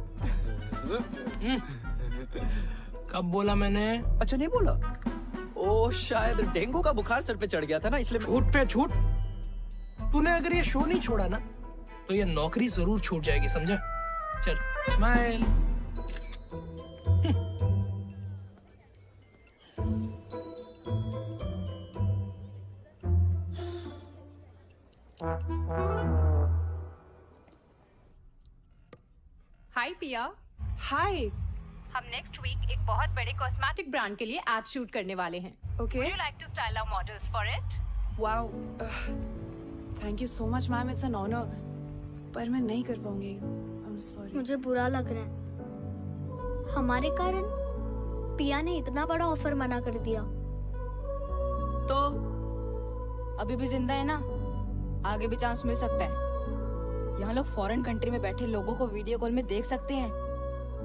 कब बोला मैंने? अच्छा नहीं बोला. ओ शायद डेंगू का बुखार सर पे चढ़ गया था ना, इसलिए. छूट पे छूट. तूने अगर ये शो नहीं छोड़ा ना तो ये नौकरी जरूर छूट जाएगी, समझा? चल स्माइल. हाय पिया. हाय. हम नेक्स्ट वीक एक बहुत बड़े कॉस्मेटिक ब्रांड के लिए एड शूट करने वाले हैं. Okay. Would you like to style our models for it? Wow. Thank you so much, ma'am. It's an honor. पर मैं नहीं कर पाऊंगी. I'm sorry. मुझे बुरा लग रहा है. हमारे कारण पिया ने इतना बड़ा ऑफर मना कर दिया. तो अभी भी जिंदा है ना, आगे भी चांस मिल सकता है. यहाँ लोग फॉरेन कंट्री में बैठे लोगों को वीडियो कॉल में देख सकते हैं,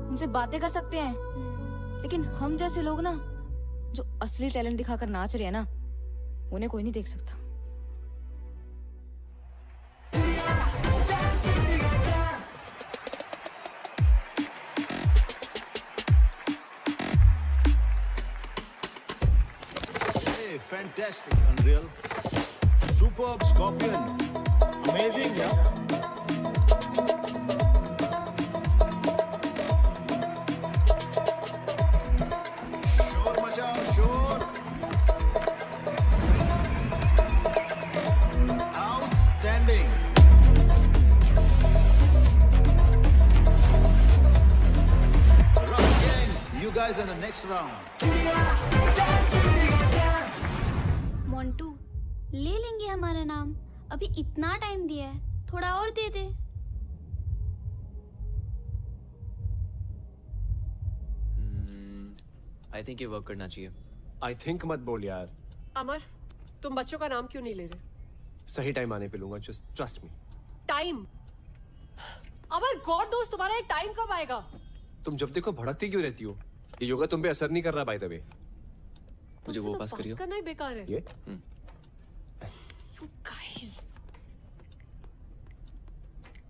उनसे बातें कर सकते हैं, लेकिन हम जैसे लोग ना जो असली टैलेंट दिखाकर नाच रहे हैं ना, उन्हें कोई नहीं देख सकता. Hey, fantastic, Unreal. Superb, Scorpion. Amazing, yeah. शोर मचाओ, शोर. Outstanding. Rocket Gang, you guys in the next round. Montu, ले लेंगे हमारा नाम. अभी इतना टाइम दिया है, थोड़ा और दे दे. आई थिंक ये वर्क करना चाहिए. आई थिंक मत बोल यार. अमर, तुम बच्चों का नाम क्यों नहीं ले रहे? सही टाइम आने पे लूंगा. Just trust me. टाइम? अमर, गॉड नोस तुम्हारा ये टाइम कब आएगा? तुम जब देखो भड़कती क्यों रहती हो? ये योगा तुम पे असर नहीं कर रहा बाय द वे. मुझे वो पास करियो. करना ही बेकार है. ये You guys.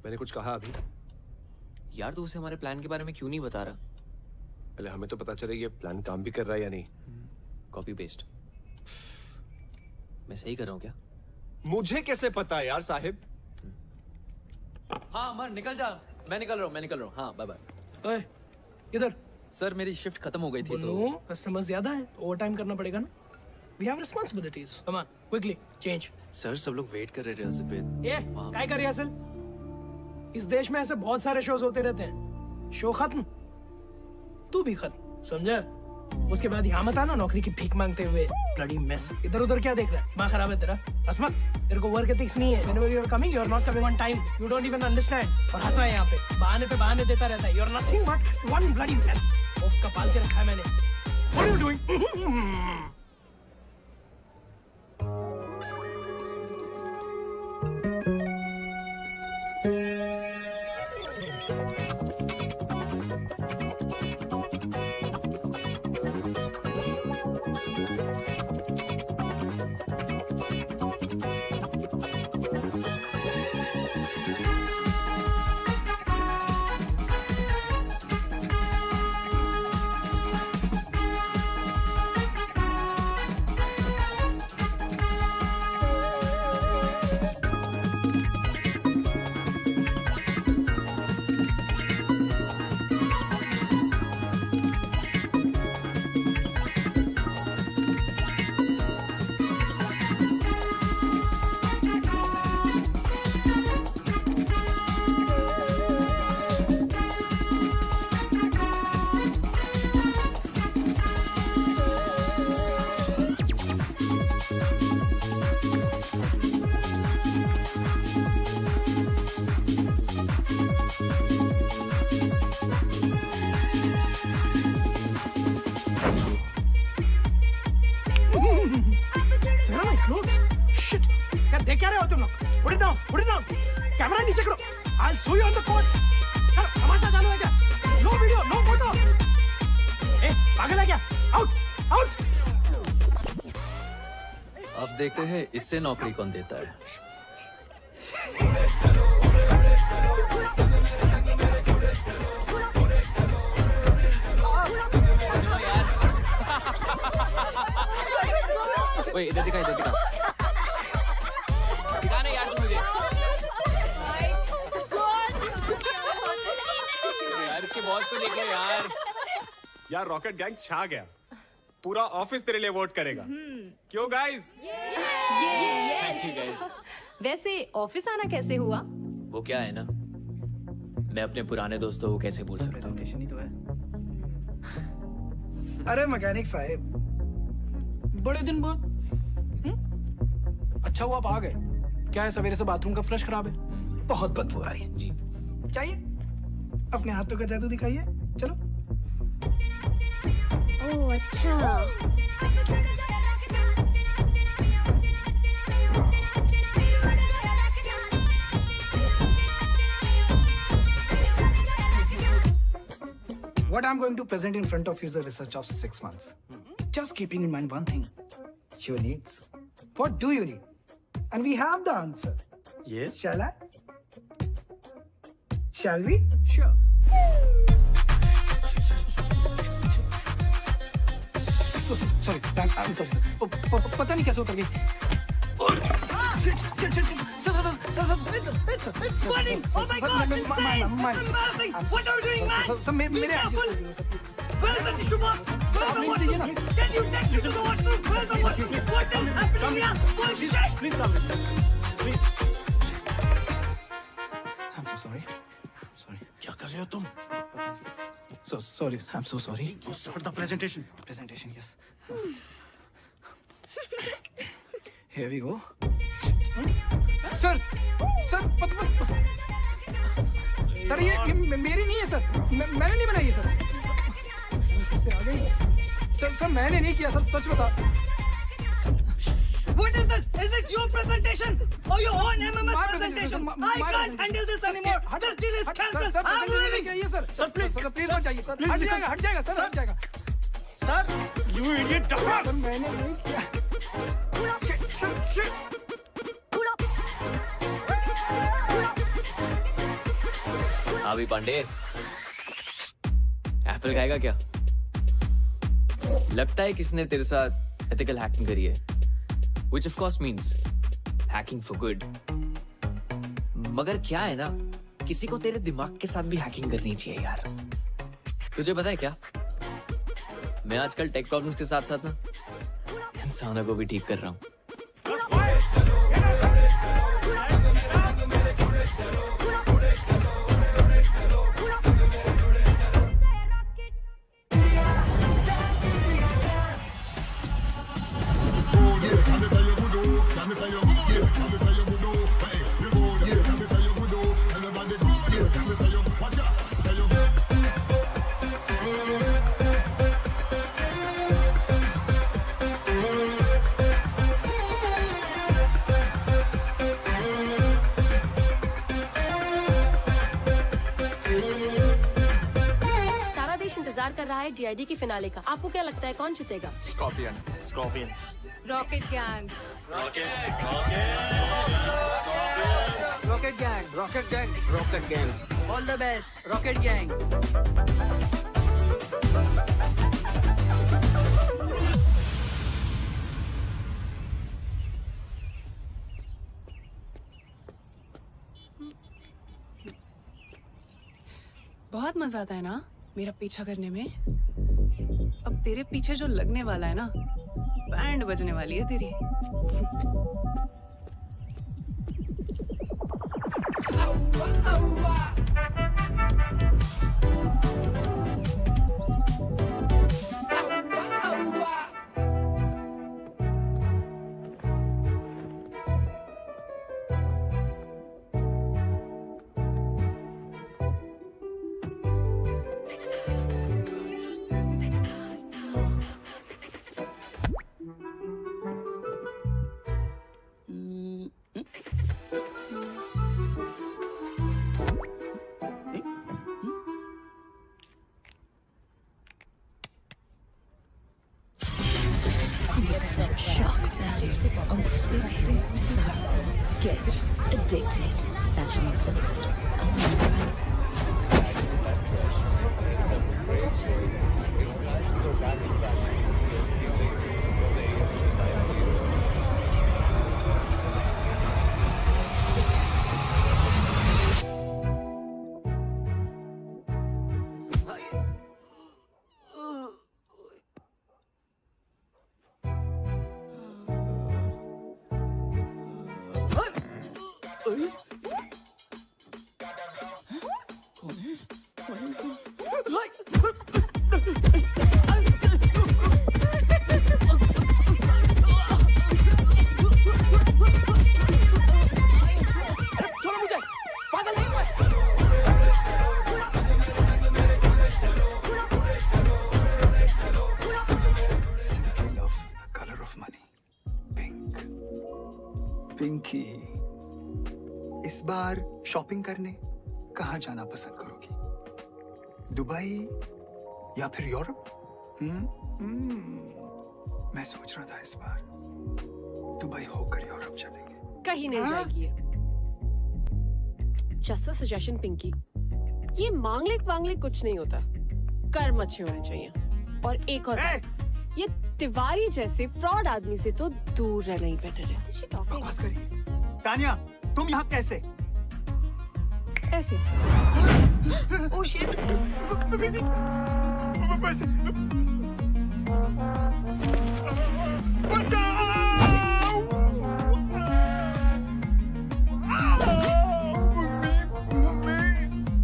मैंने कुछ कहा अभी? यार तू उसे हमारे प्लान के बारे में क्यों नहीं बता रहा? पहले हमें तो पता चले ये प्लान काम भी कर रहा है या नहीं. Copy paste. मैं सही कर रहा हूँ क्या? मुझे कैसे पता है यार साहिब? हाँ अमर निकल जा. मैं निकल रहा हूँ. हाँ बाय बाय. ओए, इधर. सर मेरी शिफ्ट खत्म हो गई थी तो. कस्टमर ज्यादा है, ओवर टाइम करना पड़ेगा ना. We have responsibilities. Come on, quickly change. Sir सब लोग वेट कर रहे रिहर्सल पे. ये काय कर रिहर्सल? इस देश में ऐसे बहुत सारे शोज होते रहते हैं. शो खत्म, तू भी खत्म, समझा? उसके बाद यहाँ मत आना नौकरी की भीख मांगते हुए. Bloody mess. इधर उधर क्या देख रहा है? माँ खराब है तेरा. असमत, तेरे को वर्क एथिक्स नहीं है. Whenever you are coming, you are not coming on time. You don't even understand. और हंसा है यहाँ पे बहाने देता रहता है. You are nothing but one bloody mess. ओफ का पाल के रखा है मैंने. What are you doing? Put it down. Camera नीचे करो. I'll show you on the court. तमाशा चालू है क्या? No video, no photo. ए, पागल है क्या? Out, out. अब देखते हैं इससे नौकरी कौन देता है. ओए इधर दिखा दिखाना यार तू मुझे. यार इसके बॉस को देख लो यार. यार रॉकेट गैंग छा गया. पूरा ऑफिस तेरे लिए वोट करेगा. क्यों गाइस? Thank you guys. वैसे ऑफिस आना कैसे हुआ? वो क्या है ना, मैं अपने पुराने दोस्तों को कैसे भूल सकता हूँ. ही तो है. अरे मैकेनिक साहब, बड़े दिन बाद. अच्छा हुआ आप आ गए. क्या है, सवेरे से बाथरूम का फ्लश खराब है. बहुत बदबू आ रही है. जी चाहिए अपने हाथों का जादू दिखाइए. चलो. ओह अच्छा. What I'm going to present in front of you is a research of 6 months. Just keeping in mind one thing. Your needs. What do you need? And we have the answer. Yes. Shall I? Shall we? Sure. Sorry, I'm sorry, sir. पता नहीं कैसे उतर गई. It's burning! Oh my God! Insane! It's embarrassing! What are you doing, man? Be careful! Where's the tissue box? Where's the washroom? Can you take me to the washroom? Where's the washroom? What is happening here? Bullshit! Please come in. Please. I'm so sorry. I'm sorry. क्या कर रहे हो तुम? So sorry. I'm so sorry. Start the presentation. Presentation, yes. Here we go. Sir sir ये मेरी नहीं है sir. मैंने नहीं बनाई है सर. सर मैंने नहीं किया सर. सच बता. What is this? Is it your presentation or your own MMS presentation? I can't handle this anymore. This deal is cancelled. I'm leaving. Sir please मत जाइए सर. हट जाएगा सर. हट जाएगा. Sir, you idiot! सर मैंने नहीं किया. अभी पांडे एप्पल खाएगा क्या? लगता है किसने तेरे साथ एथिकल हैकिंग करी है, which of course means hacking for good. मगर क्या है ना, किसी को तेरे दिमाग के साथ भी हैकिंग करनी चाहिए यार. तुझे पता है क्या, मैं आजकल टेक प्रॉब्लम्स के साथ साथ ना इंसानों को भी ठीक कर रहा हूँ. कर रहा है DID की फिनाले का. आपको क्या लगता है कौन जीतेगा? Scorpions. Rocket gang. Rocket gang. All the best, Rocket Gang. बहुत मजा आता है ना मेरा पीछा करने में. अब तेरे पीछे जो लगने वाला है ना, बैंड बजने वाली है तेरी. Addicted. Fashion Uncensored. छोड़ो मुझे, पागल नहीं हूं Simply love the color of money. Pink. Pinky, इस बार शॉपिंग करने कहाँ जाना पसंद करोगी? दुबई या फिर यूरोप? मैं सोच रहा था इस बार दुबई होकर यूरोप चलेंगे। कहीं नहीं जाएगी ये। जस्ट अ सजेशन पिंकी, ये मांगलिक वांगलिक कुछ नहीं होता, कर्म अच्छे होने चाहिए। और एक और बात, ये तिवारी जैसे फ्रॉड आदमी से तो दूर रहना ही बेटर है। बकवास करिए। तानिया, तुम यहाँ कैसे? ऐसे। ओह शिट, पैसे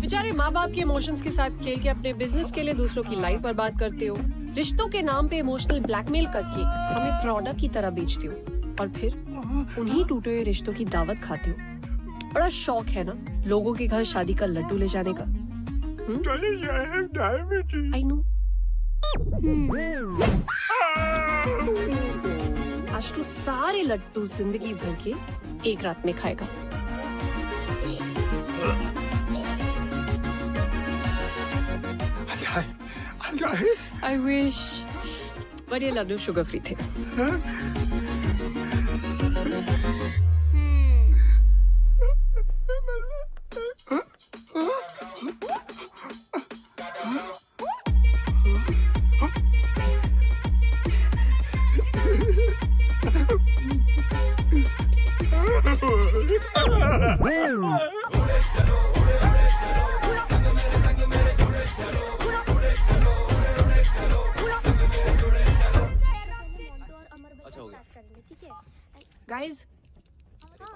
बेचारे माँ बाप के इमोशंस के साथ खेल के अपने बिजनेस के लिए दूसरों की लाइफ बर्बाद करते हो। रिश्तों के नाम पे इमोशनल ब्लैकमेल करके हमें प्रोडक्ट की तरह बेचते हो और फिर उन्हीं टूटे हुए रिश्तों की दावत खाते हो। बड़ा शौक है ना लोगों के घर शादी का लड्डू ले जाने का। I know. आज तू सारे लड्डू जिंदगी भर के एक रात में खाएगा। I wish, पर ये लड्डू शुगर फ्री थे।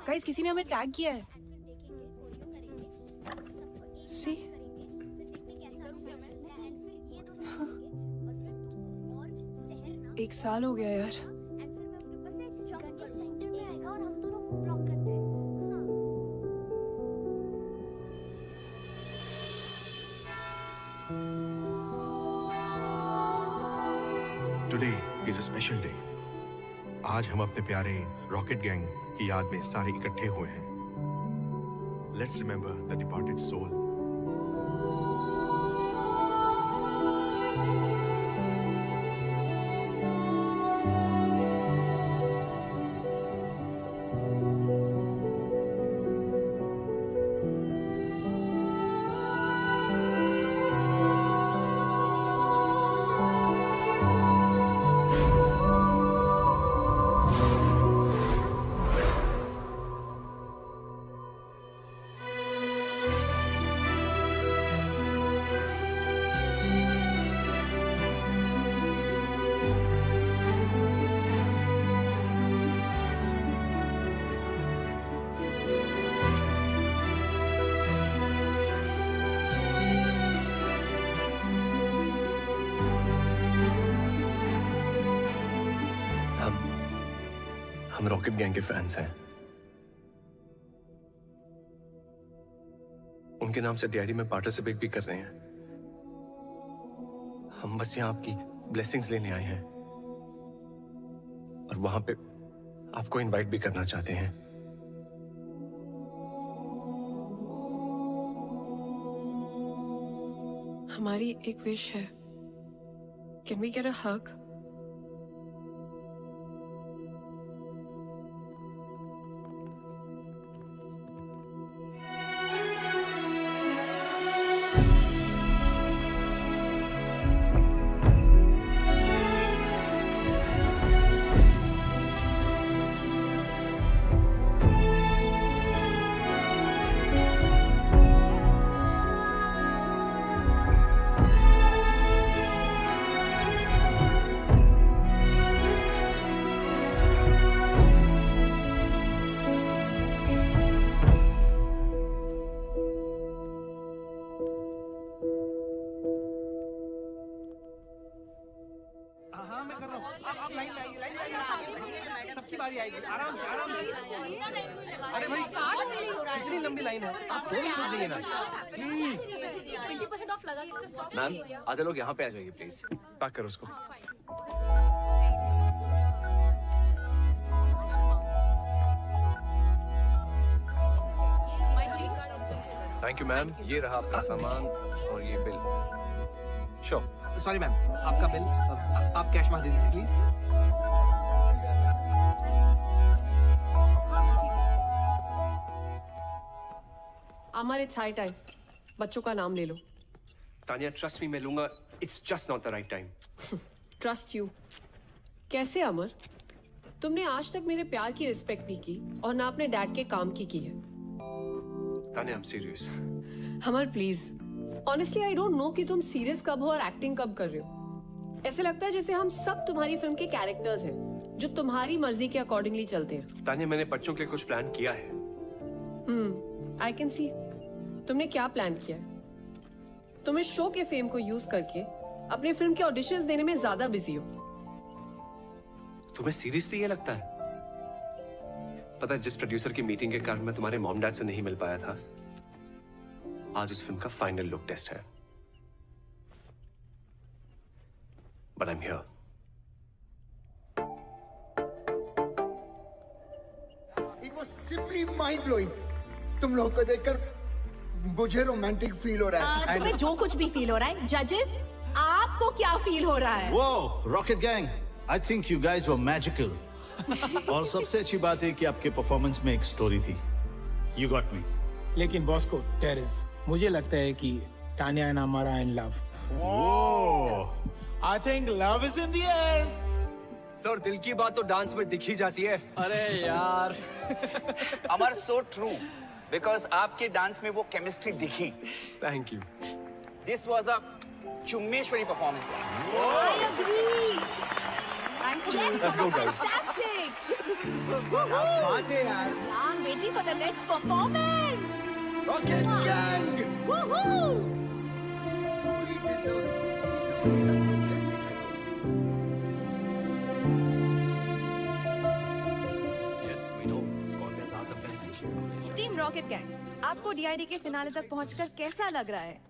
गाइस किसी ने हमें टैग किया है। सी एक साल हो गया यार। Today is a special day. आज हम अपने प्यारे रॉकेट गैंग की याद में सारे इकट्ठे हुए हैं। Let's remember the departed soul. हम रॉकेट गैंग के फैंस हैं। उनके नाम से डीआईडी में पार्टिसिपेट भी कर रहे हैं। हम बस यहाँ आपकी ब्लेसिंग्स लेने आए हैं और वहां पे आपको इनवाइट भी करना चाहते हैं। हमारी एक विश है। कैन वी गेट अ हग? बारी आएगी, आराम से आराम से। अरे भाई इतनी लंबी लाइन है, आप थोड़ी रुक जाइए ना प्लीज। 20% ऑफ लगा के इसका stop मैम कीजिए। आधे लोग यहाँ पे आ जाइए प्लीज, पैक करो उसको। थैंक यू मैम, ये रहा आपका सामान और ये बिल। श्योर। सॉरी मैम, आपका बिल आप कैश में दे दीजिए please. Amar it's high time, बच्चों का नाम ले लो। तानिया ट्रस्ट मी, मैं लूंगा। It's just not the right time. Trust you कैसे अमर? तुमने आज तक मेरे प्यार की रिस्पेक्ट नहीं की और ना अपने डैड के काम की है। Tania I am serious. Amar please, honestly I don't know कि तुम सीरियस कब हो और एक्टिंग कब कर रहे हो। ऐसे लगता है जैसे हम सब तुम्हारी फिल्म के कैरेक्टर्स हैं जो तुम्हारी मर्जी के अकॉर्डिंगली चलते हैं। तानिया मैंने बच्चों के लिए कुछ प्लान किया है। I can see. तुमने क्या प्लान किया है? तुम इस शो के फेम को यूज करके अपने फिल्म के ऑडिशंस देने में ज्यादा बिजी हो। तुम्हें सीरियसली ये लगता है? पता है जिस प्रोड्यूसर की मीटिंग के कारण मैं तुम्हारे मॉम डैड से नहीं मिल पाया था, आज उस फिल्म का फाइनल लुक टेस्ट है। But I am here. It was simply mind blowing. तुम लोगों को देखकर मुझे रोमांटिक फील हो रहा है। तुम्हें जो कुछ भी फील हो रहा है, जजेस आपको क्या फील हो रहा है? Whoa, Rocket Gang, I think you guys were magical. और सबसे अच्छी बात है कि आपके परफॉर्मेंस में एक स्टोरी थी। You got me. लेकिन बॉस को टेरेंस, मुझे लगता है कि Tania and Amar in love. Whoa. I think love is in the air. Sir दिल की बात तो डांस में दिख ही जाती है। अरे यार अमर सो ट्रू, बिकॉज आपके डांस में वो केमिस्ट्री दिखी। Thank you. This was a चुम्मेश्वरी performance. I agree. Let's go, guys. Fantastic. बात है यार। I'm waiting for the next performance. Rocket Gang. Woohoo! Truly deserving. इन लोगों ने क्या progress दिखाई। Yes, we know. Scorpions are the best. Team rocket gang, आपको DID के फिनाले तक पहुंचकर कैसा लग रहा है?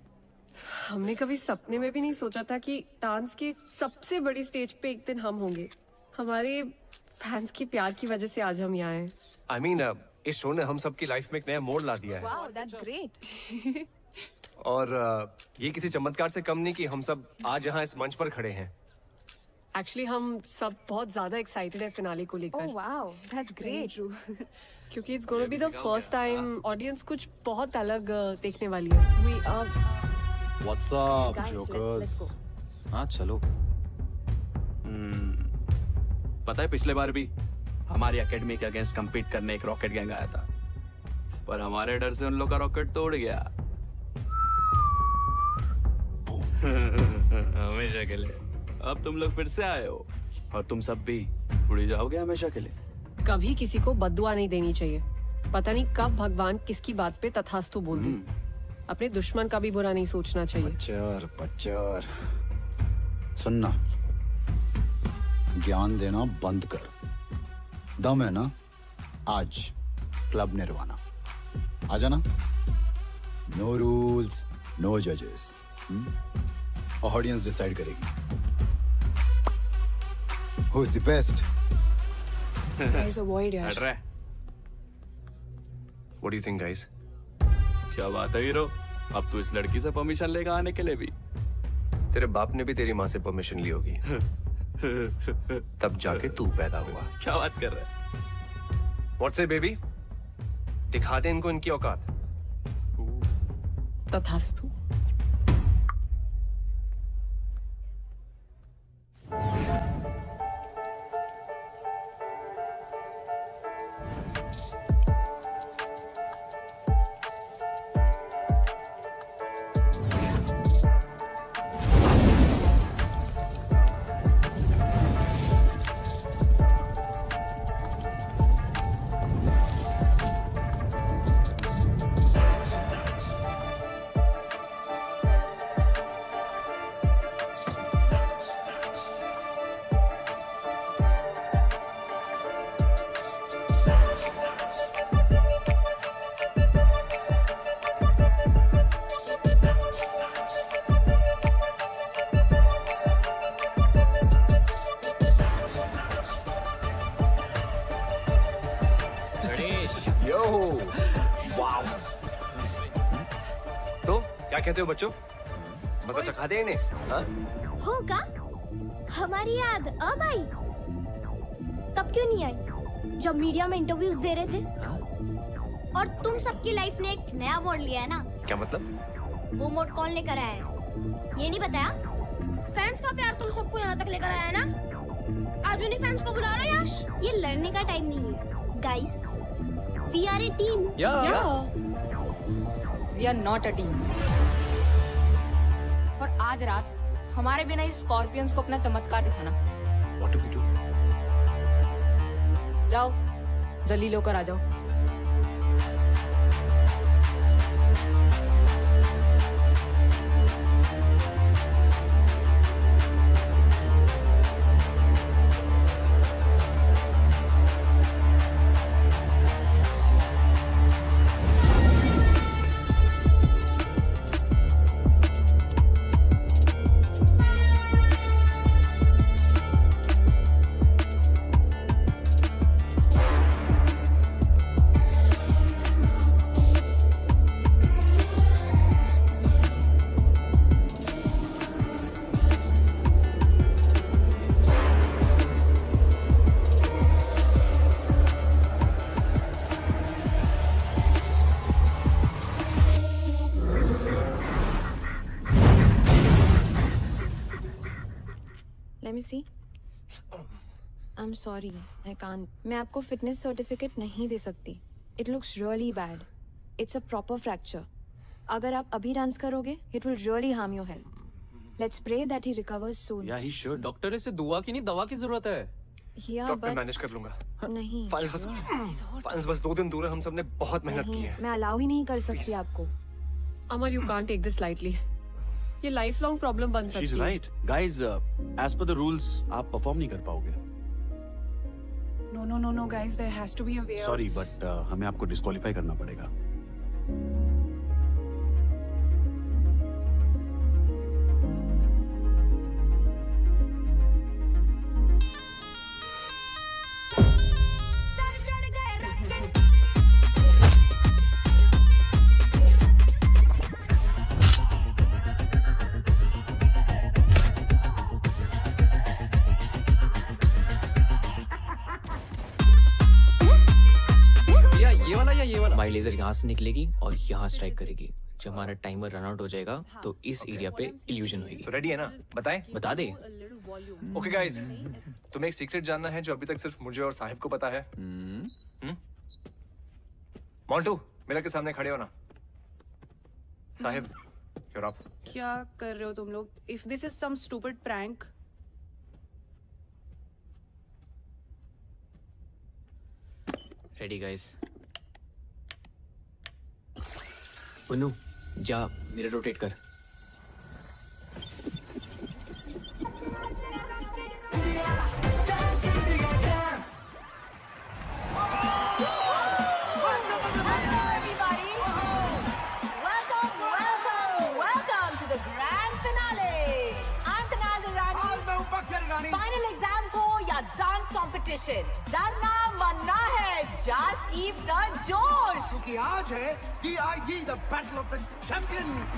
हमने कभी सपने में भी नहीं सोचा था कि डांस के सबसे बड़ी स्टेज पे एक दिन हम होंगे। हमारे फैंस के प्यार की वजह से आज हम यहाँ हैं। I mean, इस शो ने हम सबकी लाइफ में एक नया मोड़ ला दिया है। Wow, that's great. और ये किसी चमत्कार से कम नहीं कि हम सब आज यहाँ इस मंच पर खड़े हैं। एक्चुअली हम सब बहुत ज्यादा एक्साइटेड है फिनाले को लेकर। Oh wow, that's great. क्योंकि it's gonna be the first time audience कुछ बहुत अलग देखने वाली है। We are What's up, Guys, jokers? let's go. हाँ चलो। पता है पिछले बार भी हमारी एकेडमी के अगेंस्ट compete करने एक रॉकेट गैंग आया था, पर हमारे डर से उन लोग का रॉकेट तोड़ गया। हमेशा के लिए। अब तुम लोग फिर से आए हो और तुम सब भी उड़ जाओगे हमेशा के लिए। कभी किसी को बद्दुआ नहीं देनी चाहिए। पता नहीं कब भगवान किसकी बात पे तथास्तु बोल दे। अपने दुश्मन का भी बुरा नहीं सोचना चाहिए। पच्चर सुनना, ज्ञान देना बंद कर। दम है ना, आज क्लब निर्वाणा आ जाना। नो रूल्स, नो जजेस, ऑडियंस डिसाइड करेगी who is the best. Guys, avoid यार। हट रहा है। What do you think, guys? क्या बात है हीरो, अब तू इस लड़की से परमिशन लेगा आने के लिए भी? तेरे बाप ने भी तेरी माँ से परमिशन ली होगी। तब जाके तू पैदा हुआ। क्या बात कर रहा है? What say, baby? दिखा दे इनको इनकी औकात। तथास्तु। क्या कहते हो बच्चों? मजा चखा दे इन्हें, हाँ? होगा हमारी याद अब आई, तब क्यों नहीं आई जब मीडिया में इंटरव्यूज दे रहे थे? और तुम सबकी लाइफ ने एक नया मोड़ लिया है ना? क्या मतलब? वो मोड़ कौन लेकर आया है ये नहीं बताया? फैंस का प्यार तुम सबको यहाँ तक लेकर आया है ना? आज उन्हीं फैंस को बुला रहे हो यश? ये लड़ने का टाइम नहीं है guys, we are a team. We are not a team. और आज रात हमारे बिना इस स्कॉर्पियंस को अपना चमत्कार दिखाना। What do we do? जाओ जलील होकर आ जाओ। Let me see. I'm sorry, I can't. मैं आपको फिटनेस सर्टिफिकेट नहीं दे सकती. It looks really bad. It's a proper fracture. अगर आप अभी डांस करोगे, it will really harm your health. Let's pray that he recovers soon. या ही शुड। डॉक्टर इसे दुआ की नहीं दवा की जरूरत है। Yeah, डॉक्टर but मैनेज कर लूंगा। नहीं. फाइल्स बस 2 दिन दूर है, हम सबने बहुत मेहनत की नहीं, है। मैं अलाउ ही नहीं कर सकती आपको. Amar, you can't take this lightly. ये लाइफ लॉन्ग प्रॉब्लम बन सकती She's है. right. Guys, as per the rules, आप परफॉर्म नहीं कर पाओगे। No, guys, there has to be a way out. Sorry but हमें आपको डिस्क्वालीफाई करना पड़ेगा। ये वाला या ये वाला? माई लेजर यहाँ से निकलेगी और यहाँ स्ट्राइक करेगी। जब हमारा टाइमर रन आउट हो जाएगा तो इस एरिया पे इल्यूजन होगी। तो रेडी है ना? बताएं? बता दे। ओके गाइस, तुम्हें एक सीक्रेट जानना है जो अभी तक सिर्फ मुझे और साहिब को पता है। मोंटू, मिरर के सामने खड़े हो ना। Sahib, you're up. क्या कर रहे हो तुम लोग? If this is some stupid prank, ready guys. Punnu, जा मिरर रोटेट कर। Welcome to the grand finale. I'm Tanaz Irani. Final exams हो या डांस कंपटीशन, डरना मरना है. Just keep the जोश. क्योंकि आज है DID, the Battle of the Champions.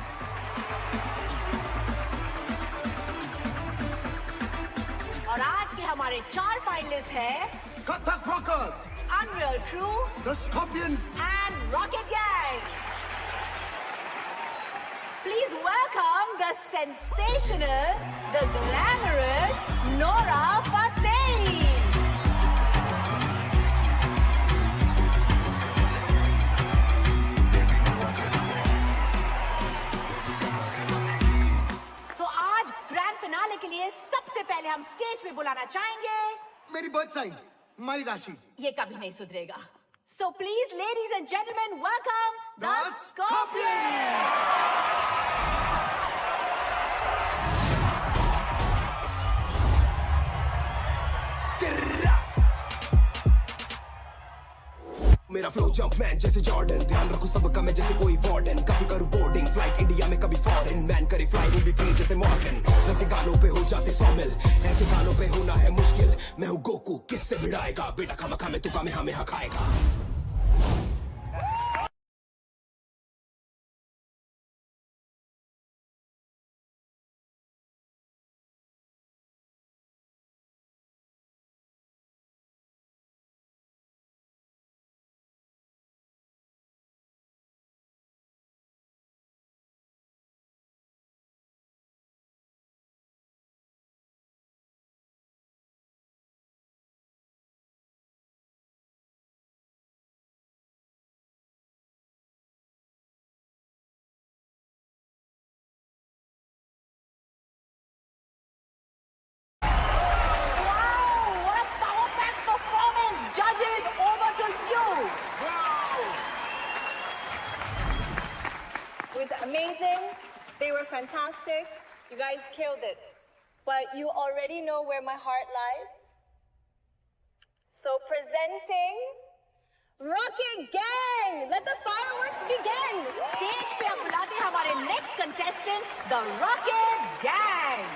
और आज के हमारे 4 फाइनलिस्ट हैं Kathak Rockers, Unreal Crew, the Scorpions, and Rocket Gang. Please welcome the sensational, the glamorous Nora Fateh. So आज ग्रैंड फिनाले के लिए सबसे पहले हम स्टेज पे बुलाना चाहेंगे मेरी बर्थ साइन, माई राशि। ये कभी नहीं सुधरेगा. So please, ladies and gentlemen, welcome the Scorpions. मेरा फ्लो जंप मैन जैसे जॉर्डन, ध्यान रखो सबका मैं जैसे कोई वार्डन। कभी करूँ बोर्डिंग फ्लाइट इंडिया में, कभी फॉरेन मैन करे फ्लाई वो भी फ्री जैसे मॉर्गन। वैसे गानों पे हो जाते 100 मिल, ऐसे गानों पे होना है मुश्किल। मैं हूँ गोकू, किससे भिड़ाएगा बेटा, खामा खा में तुका में हमें खाएगा। was amazing. They were fantastic. You guys killed it. But you already know where my heart lies. So presenting Rocket Gang. Let the fireworks begin. Stage पे अब बुलाते हैं हमारे next contestant, the Rocket Gang.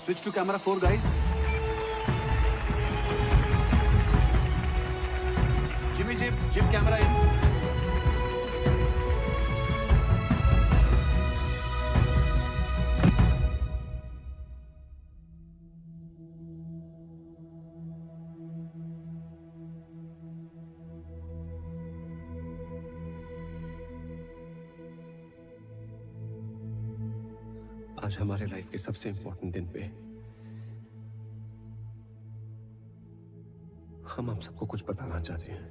Switch to camera 4, guys. Jimmy Jim camera in. आज हमारे life के सबसे important दिन पे हम आप सबको कुछ बताना चाहते हैं।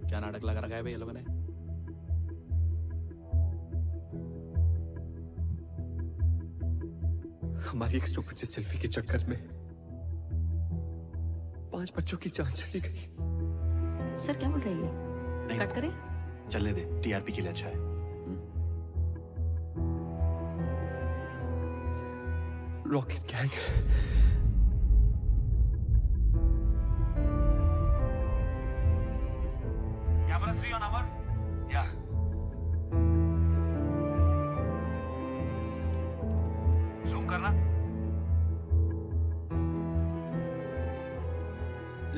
क्या नाटक लगा रखा है भाई ये लोगों ने? हमारी एक स्टूपिड सी सेल्फी के चक्कर में 5 बच्चों की जान चली गई। सर क्या बोल रही है? कट करें? चलने दे, टीआरपी के लिए अच्छा है। Rocket gang Camera 3 on our. Yeah. Zoom करना.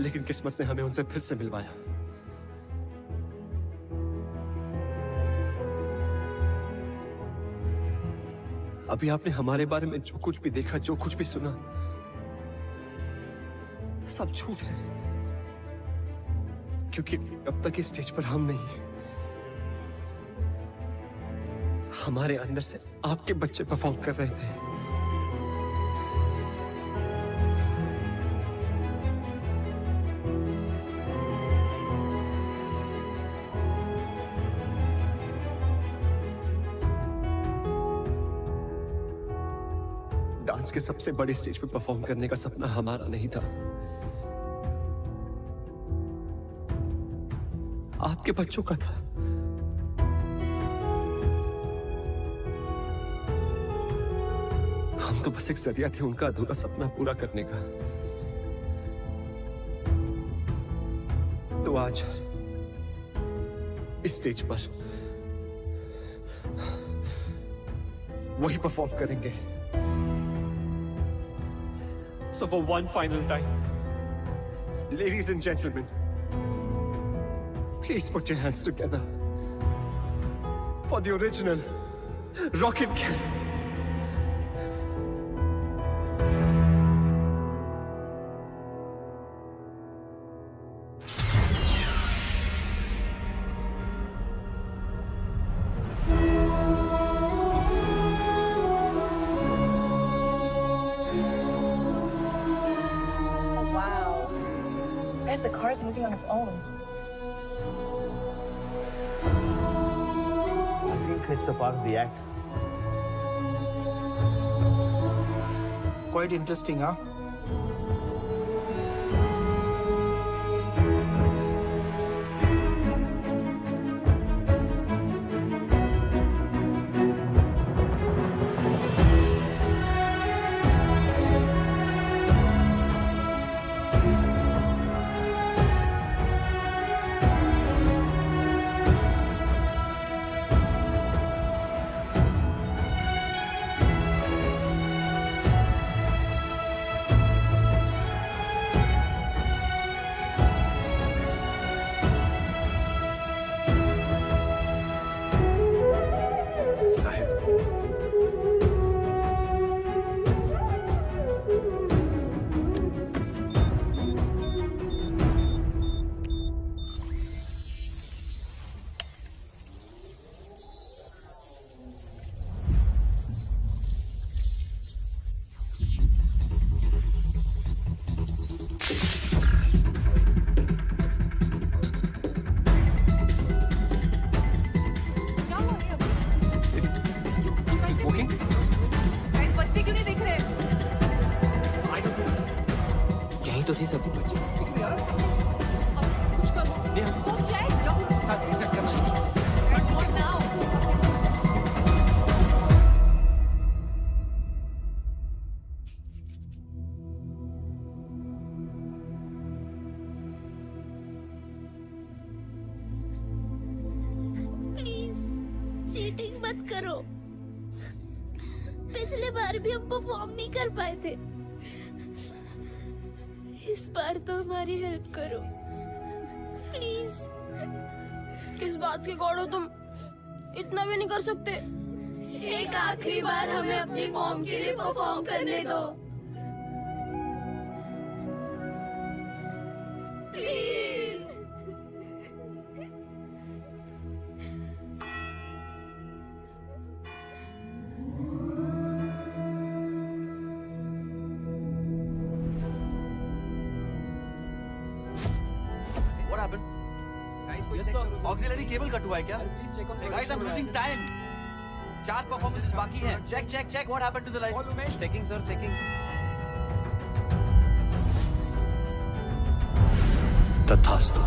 लेकिन किस्मत ने हमें उनसे फिर से मिलवाया। अभी आपने हमारे बारे में जो कुछ भी देखा, जो कुछ भी सुना, सब झूठ है। क्योंकि अब तक इस स्टेज पर हम नहीं, हमारे अंदर से आपके बच्चे परफॉर्म कर रहे थे। डांस के सबसे बड़े स्टेज पे परफॉर्म करने का सपना हमारा नहीं था, आपके बच्चों का था। हम तो बस एक जरिया थे उनका अधूरा सपना पूरा करने का। तो आज इस स्टेज पर वही परफॉर्म करेंगे। So for one final time, ladies and gentlemen, please put your hands together for the original Rocket Gang. The car is moving on its own. I think it's a part of the act. Quite interesting, huh? तो थे सभी बच्चे। कुछ करो। Go check. Sir reset करना। What now? Please cheating मत करो। पिछले बार भी हम परफॉर्म नहीं कर पाए थे, इस बार तो हमारी हेल्प करो प्लीज। किस बात के गॉड हो तुम? इतना भी नहीं कर सकते। एक आखिरी बार हमें अपनी मॉम के लिए परफॉर्म करने दो please. What happened? Yes sir. Auxiliary cable cut हुआ है क्या? Guys, I'm losing time. 4 performances बाकी हैं. Check. What happened to the lights? Checking sir, checking. तथास्तु।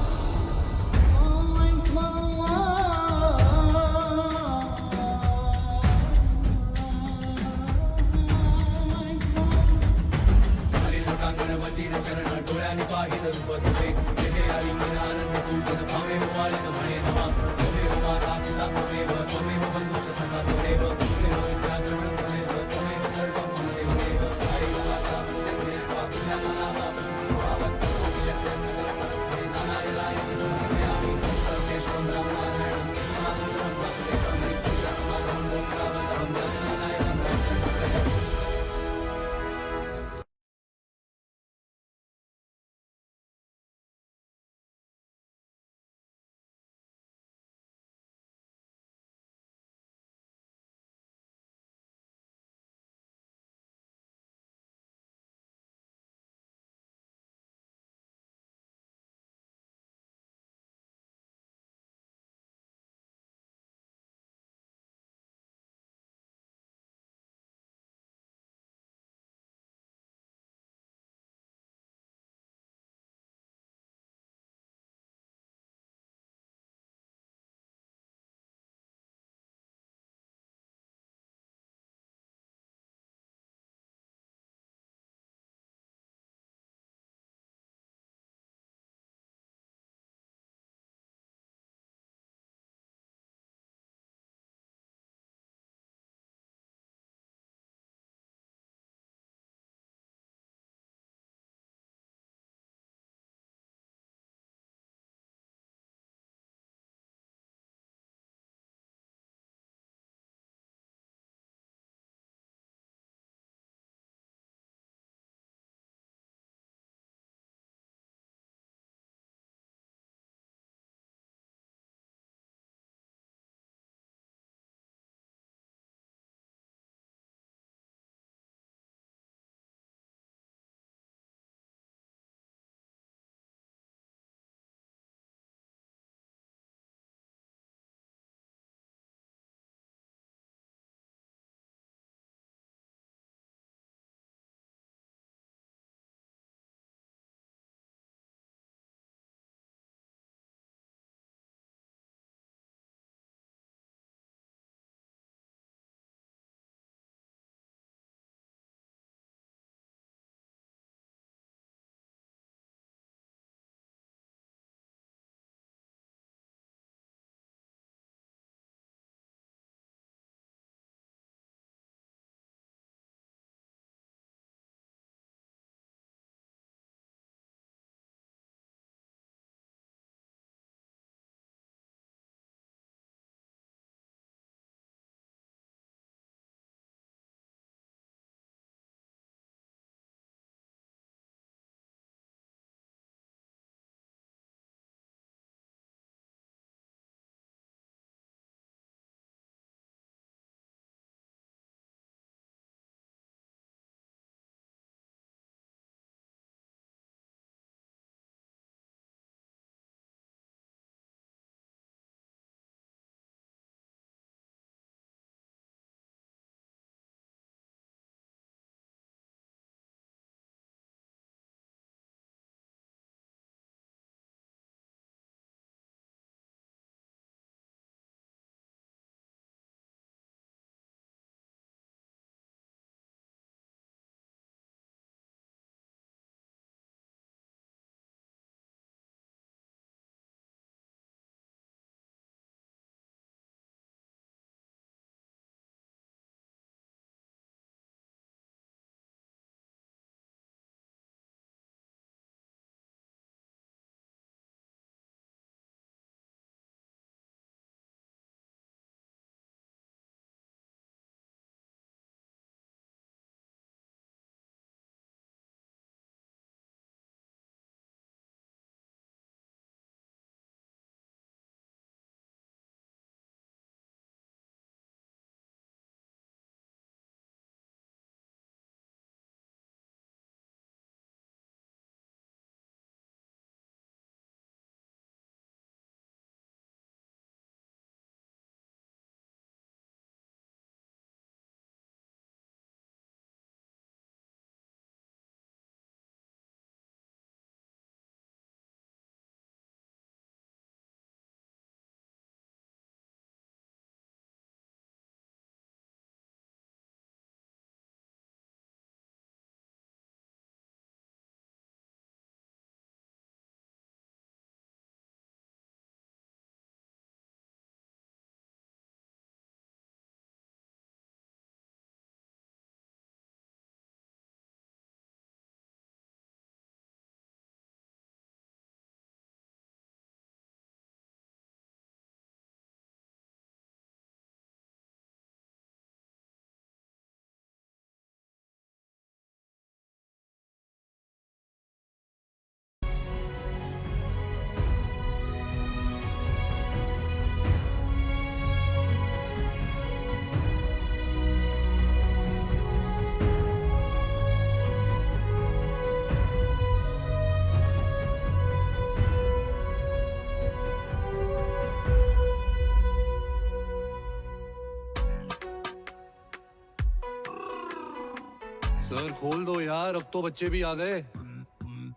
सर खोल दो यार, अब तो बच्चे भी आ गए।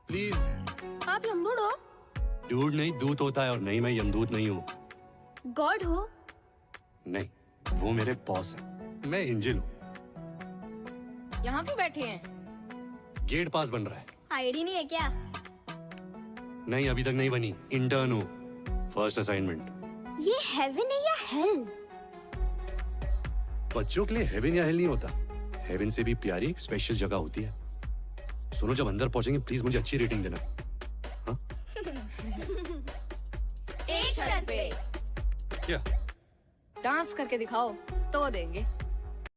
प्लीज। आप यमदूत हो? डूड नहीं, दूत होता है, और नहीं मैं यमदूत नहीं हूँ। गॉड हो? नहीं, वो मेरे बॉस है, मैं एंजल हूँ। यहाँ क्यों बैठे हैं? गेट पास बन रहा है। आईडी नहीं है क्या? नहीं, अभी तक नहीं बनी, इंटर्न हूँ, फर्स्ट असाइनमेंट। ये हेवन है या हेल? बच्चों के लिए हेवन या हेल नहीं होता, हेवन से भी प्यारी एक स्पेशल जगह होती है। सुनो, जब अंदर पहुंचेंगे प्लीज मुझे अच्छी रेटिंग देना। हाँ? एक शर्त पे। क्या? डांस करके दिखाओ तो देंगे।